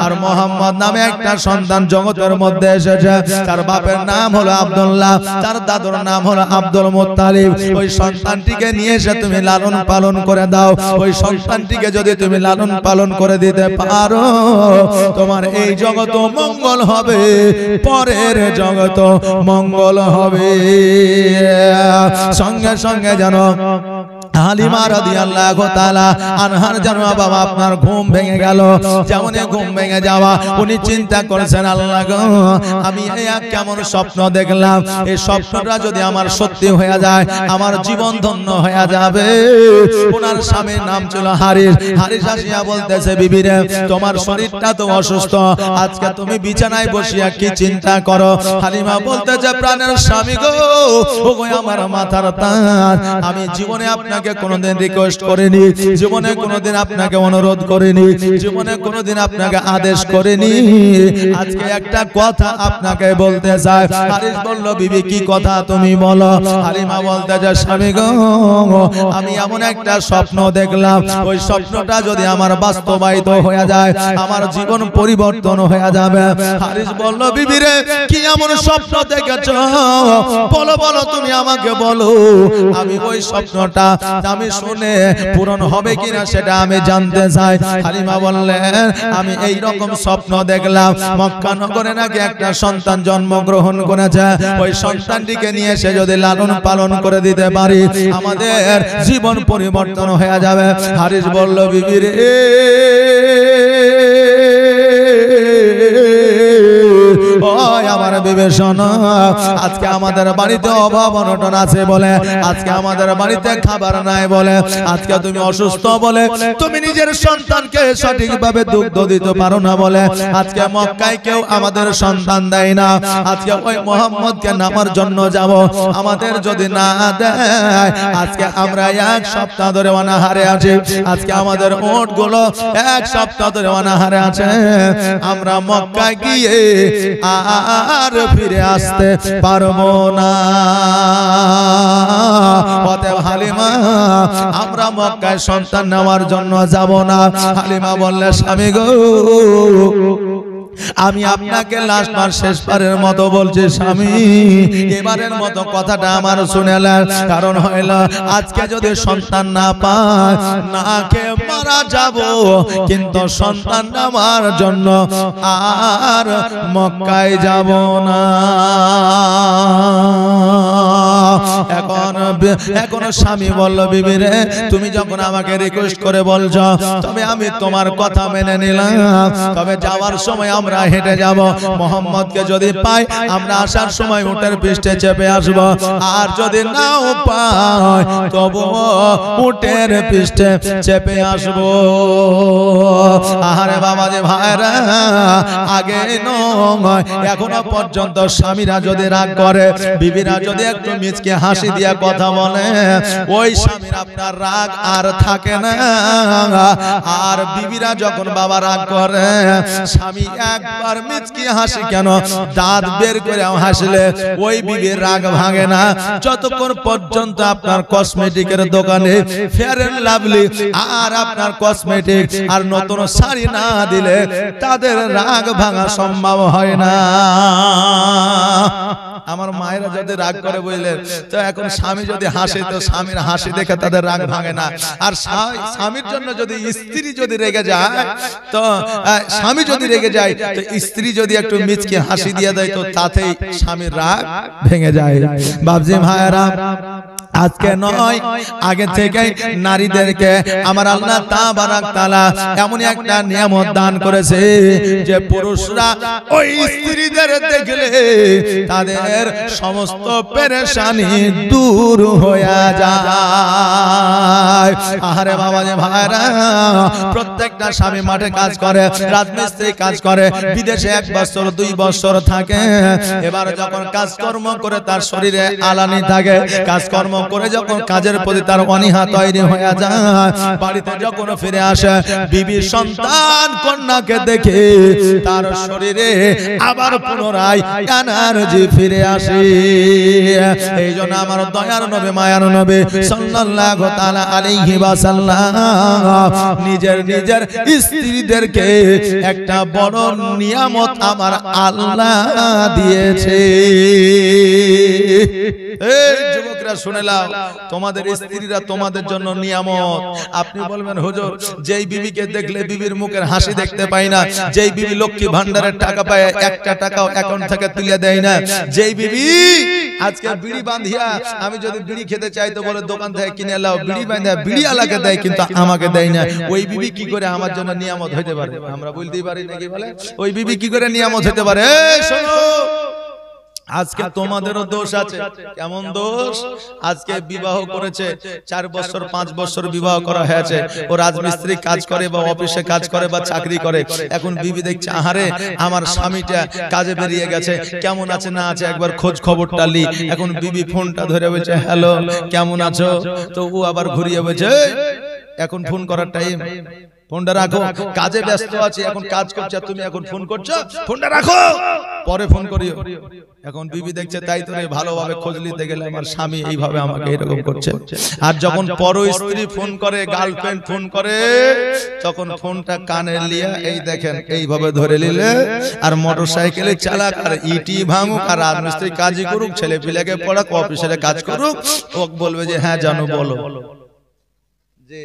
আর মোহাম্মদ নামে একটা সন্তান জগতের মধ্যে এসেছে, তার বাপের নাম হলো আব্দুল্লাহ, তার দাদুর নাম হলো আব্দুল মুত্তালিব। ওই সন্তানটিকে নিয়ে এসে তুমি লালন পালন করে দাও। ওই সন্তানটিকে যদি তুমি লালন পালন করে দিতে পারো, তোমার এই জগৎ মঙ্গল হবে, পরের জগৎ মঙ্গল হবে। সঙ্গে সঙ্গে জানো হালিমা রাদিয়াল্লাহু তাআলা আনহার যেন বাবা আপনার ঘুম ভেঙে গেল। যেমন ঘুম ভেঙে যাওয়া, উনি চিন্তা করেছেন, আল্লাহ গো, আমি এক কেমন স্বপ্ন দেখলাম, এই স্বপ্নটা যদি আমার সত্যি হয়ে যায়, আমার জীবন ধন্য হয়ে যাবে। ওনার স্বামীর নাম ছিল হারিস। হারিস আসিয়া বলতেছে, বিবি রে, তোমার শরীরটা তো অসুস্থ, আজকে তুমি বিছানায় বসিয়া কি চিন্তা করো? হালিমা বলতেছে, প্রাণের স্বামী গো, ওগো আমার মাথার তাজ, আমি জীবনে আপনাকে কোনদিন রিকোয়েস্ট করিনি, জীবনে কোনদিন আপনাকে অনুরোধ করিনি, জীবনে কোনদিন আপনাকে আদেশ করিনি। আজকে একটা কথা আপনাকে বলতে চাই। হারিস বলল, বিবি কি কথা তুমি বলো? হালিমা বলতে যে, স্বামী গো, আমি এমন একটা স্বপ্ন দেখলাম, ওই স্বপ্নটা যদি আমার বাস্তবায়িত হয়ে যায়, আমার জীবন পরিবর্তন হয়ে যাবে। হারিস বলল, বিবি রে, কি এমন স্বপ্ন দেখেছো? বলো বলো, তুমি আমাকে বলো, আমি ওই স্বপ্নটা আমি শুনে পূরণ হবে কিনা সেটা আমি জানতে চাই। হালিমা বললেন, আমি এই রকম স্বপ্ন দেখলাম, মক্কা নগরে নাকি একটা সন্তান জন্মগ্রহণ করেছে, ওই সন্তানটিকে নিয়ে এসে যদি লালন পালন করে দিতে পারি, আমাদের জীবন পরিবর্তন হয়ে যাবে। হারিস বলল, বিবি রে, আমার বিবেচনা, আজকে আমাদের বাড়িতে অভাব অনটন আছে বলে, আজকে আমাদের বাড়িতে খাবার নাই বলে, আজকে তুমি অসুস্থ বলে, তুমি নিজের সন্তানকে সঠিকভাবে দুগ্ধ দিতে পারো না বলে, আজকে মক্কায় কেউ আমাদের সন্তান দেয় না। আজকে ওই মুহাম্মদকে নামার জন্য যাব, আমাদের যদি না দেয়, আজকে আমরা এক সপ্তাহ ধরে অনাহারে আছি, আজকে আমাদের ওট গুলো এক সপ্তাহ ধরে অনাহারে আছে, আমরা মক্কায় গিয়ে আর ফিরে আসতে পারবো না। অতএব হালিমা, আমরা মক্কায় সন্তান নেওয়ার জন্য যাব না। হালিমা বললে, স্বামী গো, আমি আপনাকে লাস্ট বার শেষবারের মতো বলছি, স্বামী, এবারের মতো কথাটা আমার শুনেলেন। কারণ হইল, আজকে যদি সন্তান না পায়, না খেয়ে মারা যাব, কিন্তু সন্তান নেওয়ার জন্য আর মক্কায় যাব না। এখন স্বামী বলল, বিবি রে, তুমি যখন আমাকে রিকোয়েস্ট করে বলছো, তবে আমি তোমার কথা মেনে নিলাম, তবে যাওয়ার সময় আমরা হেঁটে যাব। মোহাম্মদকে যদি পাই, আমরা আসার সময় উটের পৃষ্ঠে চেপে আসব, আর যদি নাও পাই, তবু উটের পৃষ্ঠে চেপে আসব। আহারে বাবা যে ভাইরা, আগে নয়, এখনো পর্যন্ত স্বামীরা যদি রাগ করে, বিবিরা যদি একটু মিচকে হাসি দিয়া কথা বলে, ওই স্বামীর আপনার রাগ আর থাকে না। আর বিবিরা যখন বাবা রাগ করে, স্বামী একবার মিচকি হাসি কেন, দাঁত বের করে হাসলে ওই বিবির রাগ ভাঙে না, যতক্ষণ পর্যন্ত আপনার কসমেটিকের দোকানে ফেয়ার এন্ড লাভলি আর আপনার কসমেটিক আর নতুন শাড়ি না দিলে তাদের রাগ ভাঙা সম্ভব হয় না। আমার মায়েরা যদি রাগ করে বুঝলেন, তো এখন স্বামী যদি হাসে, তো স্বামীর হাসি দেখে তাদের রাগ ভাঙে না। আর স্বামীর জন্য যদি স্ত্রী যদি রেগে যায়, তো স্বামী যদি রেগে যায়, তো স্ত্রী যদি একটু মিচকে হাসি দিয়ে দেয়, তো তাতেই স্বামীর রাগ ভেঙে যায়। বাবজি ভাইরা, আজকে নয়, আগে থেকে নারীদেরকে আমার আল্লাহ তাবারাক তাআলা এমন একটা নিয়ামত দান করেছে যে পুরুষরা ওই স্ত্রীদের দেখলে তাদের সমস্ত পেরেশানি দূর হয়ে যায়। আহারে বাবা যে ভাইরা, প্রত্যেকটা স্বামী মাঠে কাজ করে, রাজমিস্ত্রি কাজ করে, বিদেশে 1 বছর 2 বছর থাকে। এবার যখন কাজকর্ম করে তার শরীরে আলানি থাকে, কাজকর্ম করে যখন কাজের প্রতি তার অনীহা তৈরি হয়ে যায়, বাড়িতে যখন ফিরে আসে বিবি সন্তান কন্যাকে দেখে তার শরীরে আবার পুনরায় এনার্জি ফিরে আসে। এই জন্য আমার দয়ার নবী মায়ার নবী সাল্লাল্লাহু তাআলা আলাইহি ওয়াসাল্লাম নিজের স্ত্রীদেরকে একটা বড় নিয়ামত আমার আল্লাহ দিয়েছে। এই যুবকরা শুনে নাও, তোমাদের স্ত্রীরা তোমাদের জন্য নিয়ামত। আপনি বলবেন হুজুর, যেই বিবিকে দেখলে বিবির মুখের হাসি দেখতে পাই না, যেই বিবি লক্ষ্মী ভান্ডারের টাকা পায় একটা টাকাও অ্যাকাউন্ট থেকে তুলে দেয় না, যেই বিবি আজকে বিড়ি বাঁধিয়া আমি যদি বিড়ি খেতে চাই তো বলে দোকান থেকে কিনে লাও, বিড়ি বাঁধিয়া বিড়ি আলাকে দেয় কিন্তু আমাকে দেয় না, ওই বিবি কি করে আমার জন্য নিয়ামত হতে পারে? আমরা বলতেই পারি নাকি বলে, ওই বিবি কি করে নিয়ামত হতে পারে? শোনো, আজকে তোমাদেরও দোষ আছে। কেমন দোষ? আজকে বিবাহ করেছে 4 বছর 5 বছর বিবাহ করা হয়েছে, ও রাজমিস্ত্রি কাজ করে বা অফিসে কাজ করে বা চাকরি করে। এখন বিবি দেখছে আহারে আমার স্বামীটা কাজে বেরিয়ে গেছে, কেমন আছে না আছে একবার খোঁজ খবরটা লি। এখন বিবি ফোনটা ধরে বলছে হ্যালো কেমন আছো, তো ও আবার ঘুরিয়ে বলছে এখন ফোন করার টাইম, ফোনটা রাখো, কাজে ব্যস্ত আছি, এখন কাজ করছে, তুমি এখন ফোন করছো, ফোনটা রাখো, পরে ফোন করিও। এখন বিবি দেখছে তাই তো ভালোভাবে খোঁজ নিতে গেলে আমার স্বামী এইভাবে আমাকে এরকম করছে। আর যখন পর স্ত্রী ফোন করে, গার্লফ্রেন্ড ফোন করে, তখন ফোনটা কানে নিয়ে এই দেখেন এইভাবে ধরে নিলে, আর মোটরসাইকেলে চালাক, আর ইটি ভাঙুক, আর রাজমিস্ত্রি কাজই করুক, ছেলে পিলেকে পড়াক, অফিসে কাজ করুক, ও বলবে যে হ্যাঁ জানো বলো, যে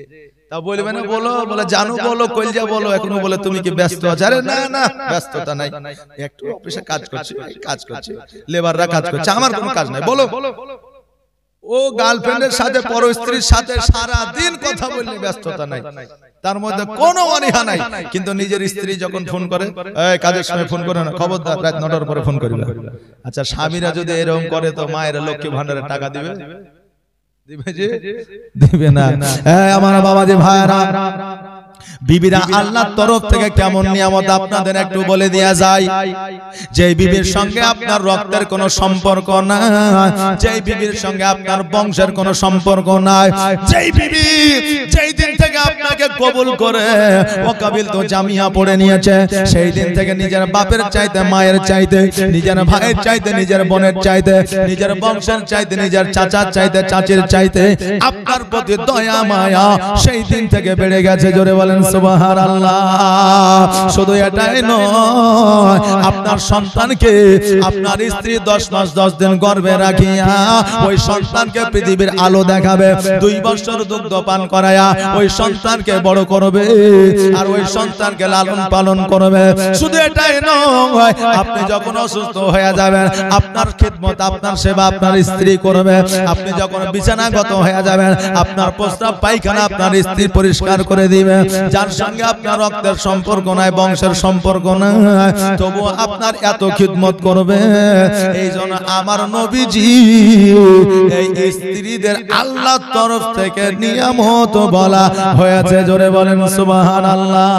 তা বলবে না বলো, বলে জানো বলো, কইলজা বলো, এখনো বলে তুমি কি ব্যস্ত আছো? আরে না না ব্যস্ততা নাই, একটু অফিসে কাজ করছি, লেবাররা কাজ করছে, আমার কোনো কাজ নাই, বলো। ও গার্লফ্রেন্ডের সাথে পর স্ত্রীর সাথে সারা দিন কথা বললে ব্যস্ততা নাই, তার মধ্যে কোনো অনীহা নাই। কিন্তু নিজের স্ত্রী যখন ফোন করে, এই কাজের সময় ফোন করে না, খবরদার রাত 9টার পরে ফোন করবে। আচ্ছা স্বামীরা যদি এরকম করে তো মায়ের লক্ষ্মী ভান্ডারের টাকা দিবে? দিবে না। আমার বাবা যে ভাইরা, বিবিরা আল্লাহর তরফ থেকে কেমন নিয়ামত আপনাদের একটু বলে দেয়া যায়। যেই বিবির সঙ্গে আপনার রক্তের কোনো সম্পর্ক নাই, যেই বিবির সঙ্গে আপনার বংশের কোনো সম্পর্ক নাই, যেই বিবি যেই দিন থেকে আপনাকে কবুল করে ও কাবিল তো জামিয়া পড়ে নিয়েছে, সেই দিন থেকে নিজের বাপের চাইতে, মায়ের চাইতে, নিজের ভাইয়ের চাইতে, নিজের বোনের চাইতে, নিজের বংশের চাইতে, নিজের চাচার চাইতে, চাচির চাইতে আপনার প্রতি দয়া মায়া সেই দিন থেকে বেড়ে গেছে। জোরে বলেন সুবহানাল্লাহ। শুধু এটাই নয়, আপনার সন্তানকে আপনার স্ত্রী 10 মাস 10 দিন গর্ভে রাখিয়া ওই সন্তানকে পৃথিবীর আলো দেখাবে, 2 বছর দুগ্ধ পান করায়া ওই সন্তানকে বড় করবে, আর ওই সন্তানকে লালন পালন করবে। শুধু এটাই নয়, আপনি যখন অসুস্থ হয়ে যাবেন আপনার খিদমত, আপনার সেবা আপনার স্ত্রী করবে। আপনি যখন বিছানাগত হয়ে যাবেন আপনার প্রস্রাব পায়খানা আপনার স্ত্রী পরিষ্কার করে দিবে। যার সঙ্গে আপনার রক্তের সম্পর্ক নাই, বংশের সম্পর্ক নাই, তবু আপনার এত খিদমত করবে। এই জন্য আমার নবীজি এই স্ত্রীদের আল্লাহর তরফ থেকে নিয়ামত বলা হয়েছে। জোরে বলেন সুবহানাল্লাহ।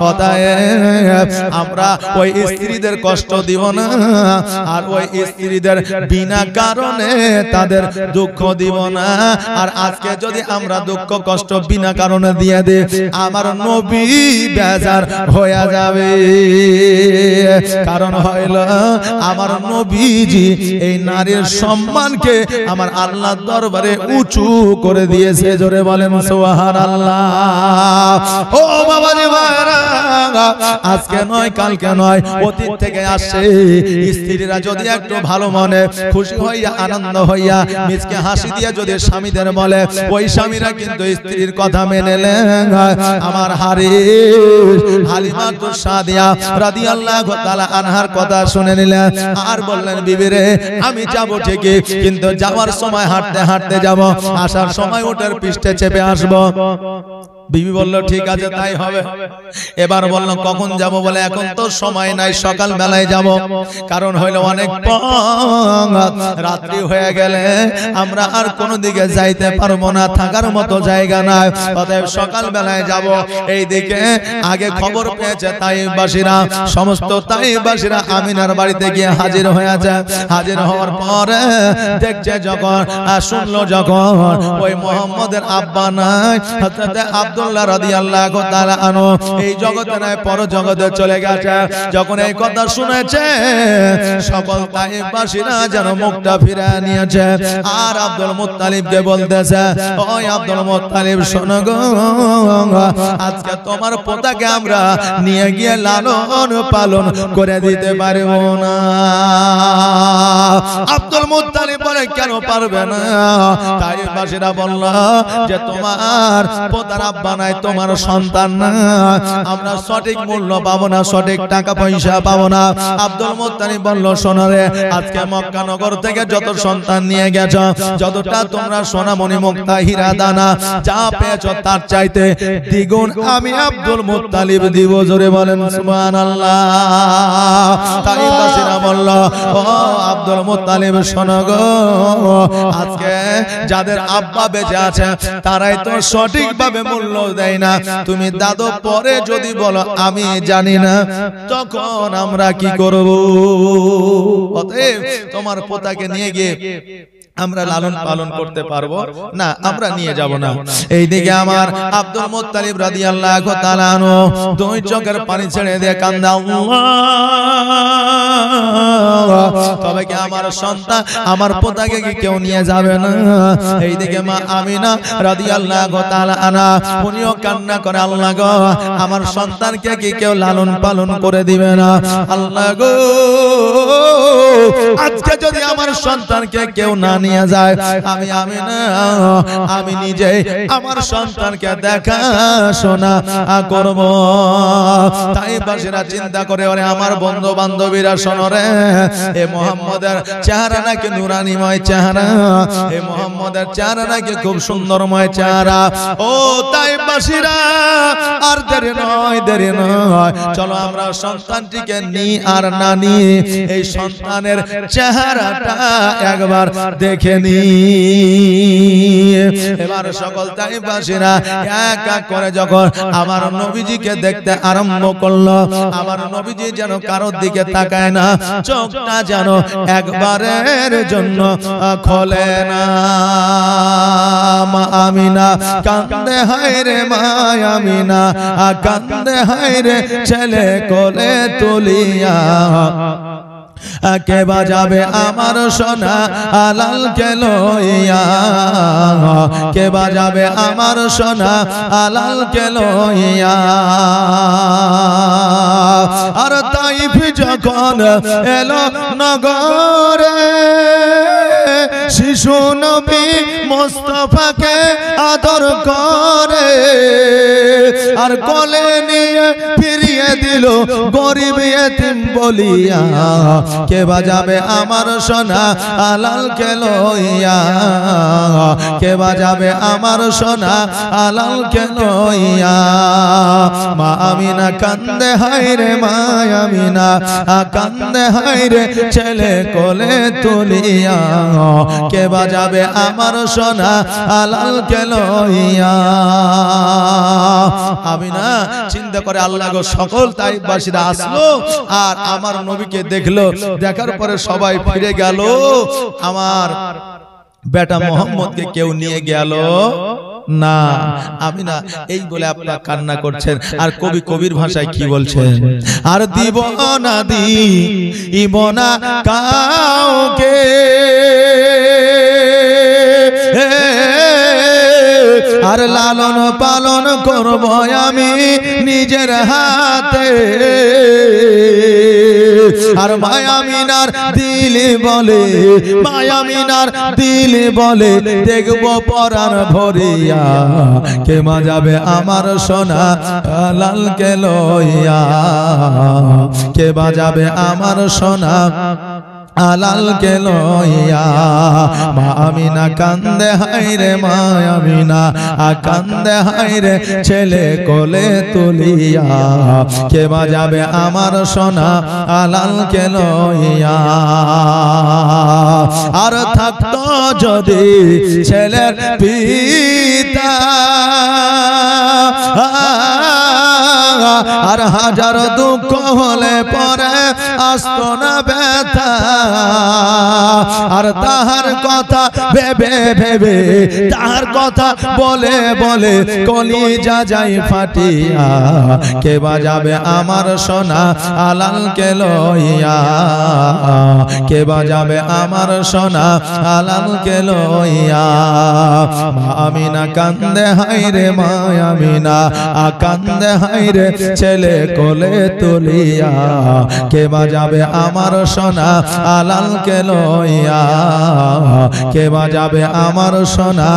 অতএব আমরা ওই স্ত্রীদের কষ্ট দিব না, আর ওই স্ত্রীদের বিনা কারণে তাদের দুঃখ দিব না। আর আজকে যদি আমরা দুঃখ কষ্ট বিনা কারণে দিয়ে দে, আমার নবী বেজার হয়ে যাবে। কারণ হইল আমার নবীজি এই নারীর সম্মানকে আমার আল্লাহর দরবারে উঁচু করে দিয়েছে। জোরে বলেন সুবহানাল্লাহ। ও বাবা রে ভাইরা, আজকে নয় কালকে নয়, অতীত থেকে আসছে। স্ত্রীরা যদি একটু ভালো মনে খুশি হইয়া আনন্দ হইয়া নিজকে হাসি দিয়ে যদি স্বামীদের বলে, ওই স্বামীরা কিন্তু স্ত্রীর কথা মেনে নেন। আমার হালিমাতুস সাদিয়া রাদিয়াল্লাহু তাআলা আনহার কথা শুনে নিলেন, আর বললেন বিবি রে আমি যাব ঠিকই, কিন্তু যাওয়ার সময় হাঁটতে হাঁটতে যাব, আসার সময় ওটার পৃষ্ঠে চেপে আসব। বিবি বলল ঠিক আছে তাই হবে। এবার বলল কখন যাব? বলে এখন তো সময় নাই, সকাল বেলায় যাব। কারণ হইলো অনেক রাত্রি হয়ে গেলে আমরা আর কোনো দিকে যাইতে পারবো না, থাকার মতো জায়গা নাই, অতএব সকাল বেলায় যাব। এইদিকে আগে খবর পেয়েছে তাইফবাসীরা, সমস্ত তাইফবাসীরা আমিনার বাড়িতে গিয়ে হাজির হয়েছে। হাজির হওয়ার পরে দেখছে যখন শুনলো যখন ওই মুহাম্মদের আব্বা নাই, হযরত আব্দুল্লাহ রাদিয়াল্লাহু তাআলা আনহু এই জগতে নাই, পর জগতে চলে গেছে। যখন এই কথা শুনেছে সকল তাইফবাসীরা যেন মুখটা ফিরিয়ে নিয়েছে। আর আব্দুল মুত্তালিবকে বলতেছে, ওই আব্দুল মুত্তালিব শোনো গো, আজকে তোমার পোতাকে আমরা নিয়ে গিয়ে লালন পালন করে দিতে পারবো না। আব্দুল মুত্তালিব বলে কেন পারবে না? তাইফবাসীরা বলল যে তোমার পোতার আব্বা নাই, তোমার সন্তান না, আমরা সঠিক মূল্য পাবো না, সঠিক টাকা পয়সা পাবো না। আব্দুল মুত্তালিব বলল শোনো রে, আজকে মক্কা নগর থেকে যত সন্তান নিয়ে গেছো, যতটা তোমরা সোনামণি মুক্তা হীরা দানা যা পেয়েছো তার চাইতে দ্বিগুণ আমি আব্দুল মুত্তালিব দিব। জোরে বলেন সুবহানাল্লাহ। তাইফবাসীরা বলল ও আব্দুল মুত্তালিব শোনো গো, আজকে যাদের আব্বা বেঁচে আছে তারাই তো সঠিকভাবে মূল্য দেয় না। তুমি দাদু পরে যদি বলো আমি জানি না, তখন আমরা কি করব? অতএব তোমার পোতাকে নিয়ে গিয়ে আমরা লালন পালন করতে পারবো না, আমরা নিয়ে যাব না। এইদিকে আমার আব্দুল মুত্তালিব রাদিয়াল্লাহু তাআলা আনহু দুই চোখের পানি ছেড়ে দিয়ে কান্দা, তবে কি আমার সন্তান আমার পোতাকে কি কেউ নিয়ে যাবে না? এইদিকে মা আমিনা রাদিয়াল্লাহু তাআলা আনহা উনিও কান্না করে, আল্লাহ গো আমার সন্তানকে কি কেউ লালন পালন করে দিবে না? আল্লাহ গো আজকে যদি আমার সন্তানকে কেউ না নিয়ে যায়, আমি আমিনা আমি নিজে আমার সন্তানকে দেখাশোনা করব। তাইফবাসীরা চিন্তা করে, ওরে আমার বন্ধু বান্ধবীরা শোনো রে, এ মুহাম্মদের চেহারা নাকি নুরানিময় চেহারা, এ মুহাম্মদের চেহারা নাকি খুব সুন্দরময় চেহারা। ও তাইফবাসীরা আর দেরি নয়, দেরি নয়, চলো আমরা সন্তানটিকে নি আর না নি এই সন্তানের চেহারাটা একবার দেখে নি। এবার সকল তাইফবাসীরা এক এক করে যখন আমার নবীজিকে দেখতে আরম্ভ করলো, আমার নবীজি যেন কারোর দিকে তাকায় না, চোখটা যেন একবারের জন্য খোলে না। মা আমিনা কান্দে হায় রে, মা আমিনা কান্দে হায় রে, ছেলে কোলে তুলিয়া কে বাজাবে আমার সোনা আলাল কে লইয়া, কে বাজাবে আমার সোনা আলাল কে লইয়া। আর তাইফ যখন এলো নগরে, শিশু নবী মুস্তাফাকে আদর করে, আর কোলে নিয়ে ফিরিয়ে দিল গরিব এতিম বলিয়া, কে বাজাবে আমার সোনা আলাল কে লইয়া, কে বাজাবে আমার সোনা আলাল কে লইয়া। মা আমিনা কান্দে হায় রে, মা আমিনা কান্দে হায় রে, ছেলে কোলে তুলিয়া, কে বাজাবে আমার সোনা আলাল কে লইয়া। আমিনা চিন্তা করে, আল্লাহ গো সকল তাইফবাসীরা আসলো আর আমার নবীকে দেখলো, দেখার পরে সবাই ফিরে গেল, আমার বেটা মোহাম্মদকে কেউ নিয়ে গেল না। আমিনা এই বলে আপনারা কান্না করছেন। আর কবি কবির ভাষায় কি বলছেন? আর দিব না দিব না কাউকে, আর লালন পালন করব আমি নিজের হাতে। আর মায়ামিনার দিল বলে, মায়ামিনার দিল বলে, দেখব পরাণ ভরিয়া, কে বাজাবে আমার সোনা লাল কে লইয়া, কে বাজাবে আমার সোনা আলাল কে লইয়া মা আমিনা কান্দে হায়রে মা আমিনা কান্দে হায়রে ছেলে কোলে তুলিয়া কে বাজাবে আমার সোনা আলাল কে লইয়া আর থাকতো যদি ছেলের পিতা আর হাজার দুঃখ হলে পরে আসতো না ব্যথা আর তাহার কথা ভেবে ভেবে তাহার কথা বলে বলে কলিজা যায় ফাটিয়া কে বাজাবে আমার সোনা আলাল কে লইয়া কে বাজাবে আমার সোনা আলাল কে লইয়া মা আমিনা কান্দে হায়রে মা আমিনা কান্দে হায়রে ছেলে কোলে তুলিয়া কে বাজাবে আমার সোনা আলাল কে লইয়া কে বাজাবে আমার সোনা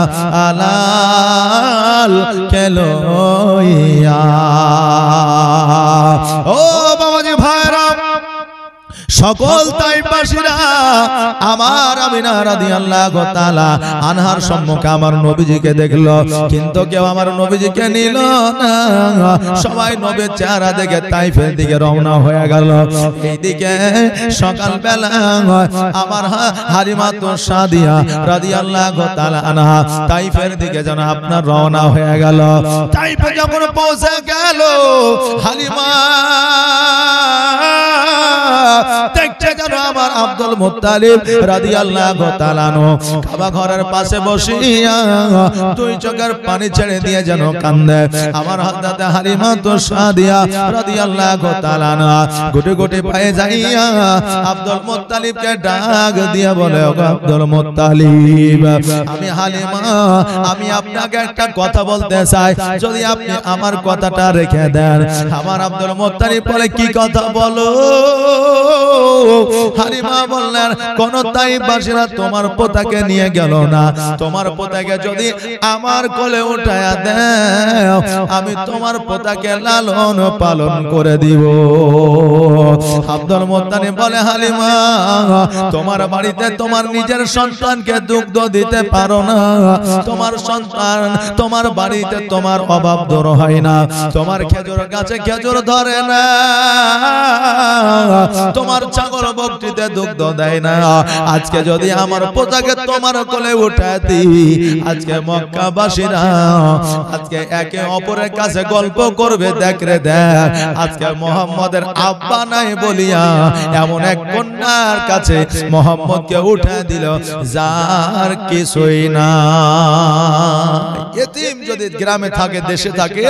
আলাল কে লইয়া ও বাবাজি ভাইরা সকল তাইফবাসীরা আমার আমিনা রাদিয়াল্লাহু তাআলা আনহার সম্মুখে আমার নবীজিকে দেখলো কিন্তু কেউ আমার নবীজিকে নিল না সবাই নবীর চেহারা দেখে তাইফের দিকে রওনা হয়ে গেল এইদিকে সকালবেলা আমার হালিমাতু সাদিয়া রাদিয়াল্লাহু তাআলা আনহা তাইফের দিকে যেন আপনার রওনা হয়ে গেল তাইফে যখন পৌঁছে গেল হালিমা দেখতে যেন আমার আব্দুল মুত্তালিব রাদিয়াল্লাহু তাআলা আনহু কাবা ঘরের পাশে বসিয়া দুই চোখের পানি ছেড়ে দিয়ে যেন কান্দে আমার হযরত হালিমাতু সাদিয়া রাদিয়াল্লাহু তাআলা আনহা গুটি গুটি পায়ে যাইয়া আব্দুল মুত্তালিবকে ডাক দিয়ে বলে ও আব্দুল মুত্তালিব আমি হালিমা আমি আপনাকে একটা কথা বলতে চাই যদি আপনি আমার কথাটা রেখে দেন আমার আব্দুল মুত্তালিব বলে কি কথা বলো হালিমা বললেন কোন তাইফবাসীরা তোমার পোতাকে নিয়ে গেল না তোমার পোতাকে যদি আমার কোলে উঠায়া দাও আমি তোমার পোতাকে লালন পালন করে দিব আব্দুল মুত্তালিব বলে হালিমা তোমার বাড়িতে তোমার নিজের সন্তানকে দুগ্ধ দিতে পারো না তোমার সন্তান তোমার বাড়িতে তোমার অভাব দূর হয় না তোমার খেজুর গাছে খেজুর ধরে না তোমার ছাগল বকটিতে দুগ্ধ দেয় না আজকে যদি আমার পোতাকে তোমার কোলে উঠাতি আজকে মক্কাবাসীরা আজকে একে অপরের কাছে গল্প করবে দেখ রে দেখ আজকে মুহাম্মদের আব্বা নাই বলিয়া এমন এক কন্যার কাছে মুহাম্মদকে উঠা দিল যার কিছুই না এতিম যদি গ্রামে থাকে দেশে থাকে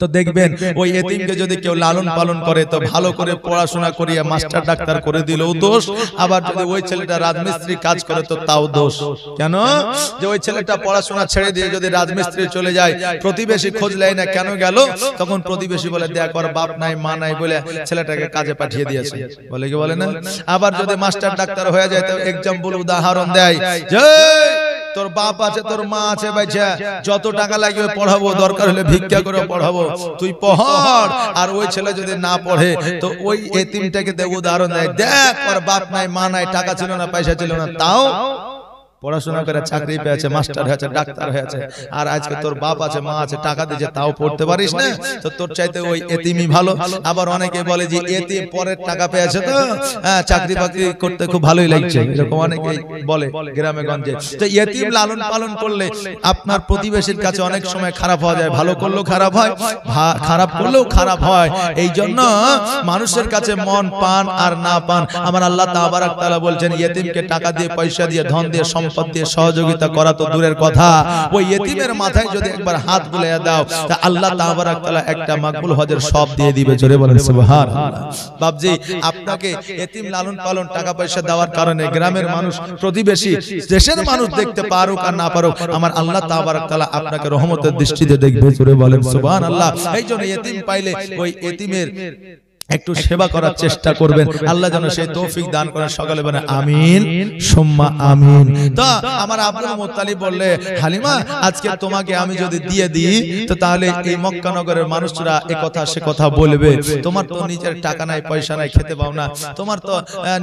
তো দেখবেন ওই এতিমকে যদি কেউ লালন পালন করে তো ভালো করে পড়াশোনা করিয়ে মাস্টার ডাক্তার করে দিলেও দোষ আবার যদি ওই ছেলেটা রাজমিস্ত্রি কাজ করে তো তাও দোষ কেন যে ওই ছেলেটা পড়াশোনা ছেড়ে দিয়ে যদি রাজমিস্ত্রি চলে যায় প্রতিবেশী খোঁজ নেয় না কেন গেল তখন প্রতিবেশী বলে দেখ ওর বাপ নাই মা নাই বলে ছেলেটাকে কাজে পাঠিয়ে দিয়েছে বলে কি বলে না আবার যদি মাস্টার ডাক্তার হয়ে যায় তো এক্সাম্পল উদাহরণ দেয় যে তোর বাপ আছে তোর মা আছে বাইচা যত টাকা লাগবে পড়াবো দরকার হলে ভিক্ষা করে পড়াবো তুই পড় আর ওই ছেলে যদি না পড়ে তো ওই এতিমটাকে দেব উদাহরণ দেয় দেখ ওর বাপ নাই মা নাই টাকা ছিল না পয়সা ছিল না তাও পড়াশোনা করে চাকরি পেয়েছে মাস্টার হয়েছে ডাক্তার হয়েছে আর আজকে তোর বাপ আছে মা আছে টাকা দিয়েছে তাও পড়তে পারিস না তো তোর চাইতে ওই এতিমই ভালো আবার অনেকে বলে যে এতিম পরের টাকা পেয়েছে তো চাকরি বাকরি করতে খুব ভালোই লাগছে এরকম অনেকেই বলে গ্রামে গঞ্জে তো এতিম লালন পালন করলে আপনার প্রতিবেশীর কাছে অনেক সময় খারাপ হওয়া যায় ভালো করলেও খারাপ হয় খারাপ করলেও খারাপ হয় এই জন্য মানুষের কাছে মন পান আর না পান আমার আল্লাহ তাবারক তাআলা বলছেন এতিমকে টাকা দিয়ে পয়সা দিয়ে ধন দিয়ে সম্পদ দিয়ে সহযোগিতা করা তো দূরের কথা ওই এতিমের মাথায় যদি একবার হাত বুলিয়ে দাও তা আল্লাহ তাবারক তাআলা একটা মাকবুল হজের সব দিয়ে দিবে জোরে বলেন সুবহানাল্লাহ বাপজি আপনাকে এতিম লালন পালন টাকা পয়সা দেওয়ার কারণে গ্রামের মানুষ প্রতিবেশী দেশের মানুষ দেখতে পারুক আর না পারুক আমার আল্লাহ তাবারক তাআলা আপনাকে রহমতের দৃষ্টিতে দেখবে জোরে বলেন সুবহানাল্লাহ এইজন্য এতিম পাইলে ওই এতিমের একটু সেবা করার চেষ্টা করবেন, আল্লাহ যেন সেই তৌফিক দান করেন। সকলে বলেন আমিন সুম্মা আমিন। তো আমার আব্দুল মুত্তালিব বললে, হালিমা আজকে তোমাকে আমি যদি দিয়ে দিই তো তাহলে এই মক্কা নগরের মানুষরা এই কথা সে কথা বলবে, তোমার তো নিজের টাকা নাই পয়সা নাই, খেতে পাও না, তোমার তো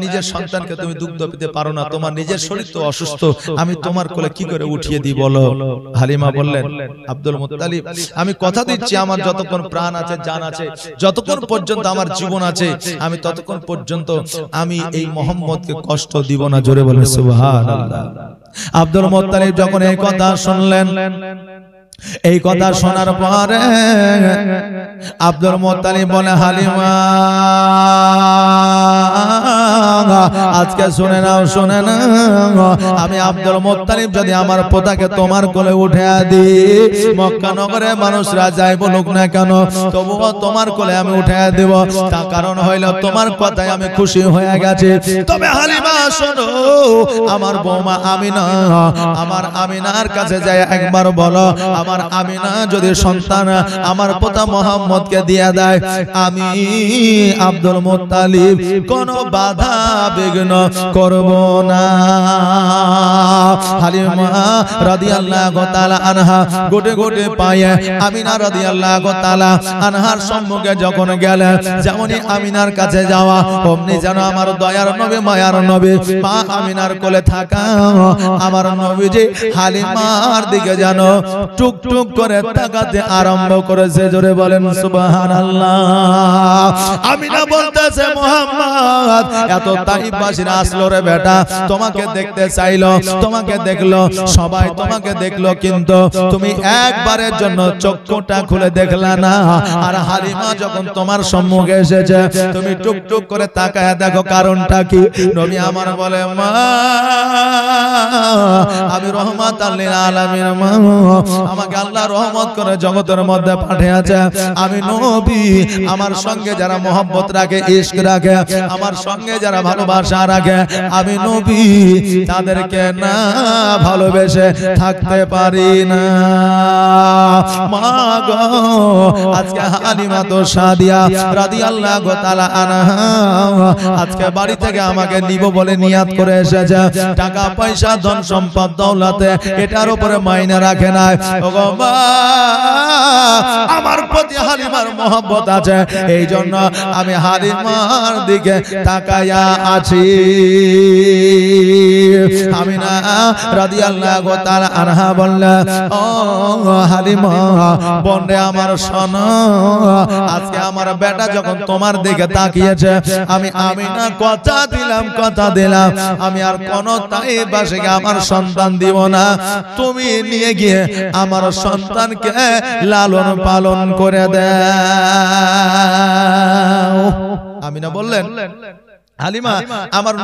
নিজের সন্তানকে তুমি দুগ্ধ দিতে পারো না, তোমার নিজের শরীর তো অসুস্থ, আমি তোমার কোলে কি করে উঠিয়ে দিই বলো? হালিমা বললেন, আব্দুল মুত্তালিব আমি কথা দিচ্ছি আমার যতক্ষণ প্রাণ আছে জান আছে, যতক্ষণ পর্যন্ত আমার জীবন আছে আমি ততক্ষণ পর্যন্ত আমি এই মুহাম্মদকে কষ্ট দিব না। জোরে বলেন সুবহানাল্লাহ। আব্দুল মুত্তালিব যখন এই কথা শুনলেন, এই কথা শোনার পরে আব্দুল মুত্তালিব বলে, হালিমা আজকে শুনে নাও, শুনে নাও, আমি আব্দুল মুত্তালিব যদি আমার পোতাকে তোমার কোলে উঠে দিই, মক্কা নগরে মানুষরা যাই বলুক না কেন তবুও তোমার কোলে আমি উঠে দেব, তার কারণ হইল তোমার কথায় আমি খুশি হয়ে গেছি। তবে হালিমা শোনো, আমার বৌমা আমিনা, আমার আমিনার কাছে যাই একবার বলো, আমার আমিনা যদি সন্তান আমার পোতা মুহাম্মদকে দিয়ে দেয়, আমি আব্দুল মুত্তালিব কোনো বাধা বিঘ্ন করব না। হালিমা রাদিয়াল্লাহু তাআলা আনহা গোটে গোটে পায়ে আমিনা রাদিয়াল্লাহু তাআলা আনহার সম্মুখে যখন গেলেন, যেমনই আমিনার কাছে যাওয়া অমনি যেন আমার দয়ার নবী মায়ার নবী মা আমিনার কোলে থাকা আমার নবীজি হালিমার দিকে যেন টুক টুক করে তাকাতে আরম্ভ করেছে। জোরে বলেন সুবহানাল্লাহ। আমিনা বলতেছে, মুহাম্মদ এত তাইফবাসীরা আসলো রে বেটা, তোমাকে দেখতে চাইলো, তোমাকে দেখলো, সবাই তোমাকে দেখলো, কিন্তু তুমি একবারের জন্য চক্ষুটা খুলে দেখলা না। আর হালিমা যখন তোমার সম্মুখে এসেছে তুমি টুক টুক করে তাকায় দেখো, কারণটা কি? নবী আমার বলে, মা আমি রহমাতাল লিল আলামিন, মা আমাকে আল্লাহ রহমত করে জগতের মধ্যে পাঠিয়েছে, আমি নবী আমার সঙ্গে যারা মহব্বত রাখে, ইশক রাখে, আমার সঙ্গে যারা ভালোবাসা রাখে, আমি নবী তাদেরকে না ভালোবেসে থাকতে পারি না। মা গো আজকে হালিমা তো সাদিয়া রাদিয়াল্লাহু তাআলা আনহা আজকে বাড়ি থেকে আমাকে নিব বলে নিয়াত করে এসেছে, টাকা পয়সা ধন সম্পদ দৌলতে এটার উপরে মাইনে রাখে নাই। ওগো মা আমার প্রতি হালিমার মহব্বত আছে, এই জন্য আমি হালিমার দিকে তাকায়া আছি। আমিনা রাদিয়াল্লাহু তাআলা আনহা বললেন, ও হালিমা বন্ধে আমার শোনো, আজকে আমার বেটা যখন তোমার দিকে তাকিয়েছে, আমি আমিনা কথা দিলাম আমি আর কোন তাইফবাসীকে আমার সন্তান দিব না, তুমি নিয়ে গিয়ে আমার সন্তানকে লালন পালন করে দাও। আমিনা বললেন, হালিমা আমার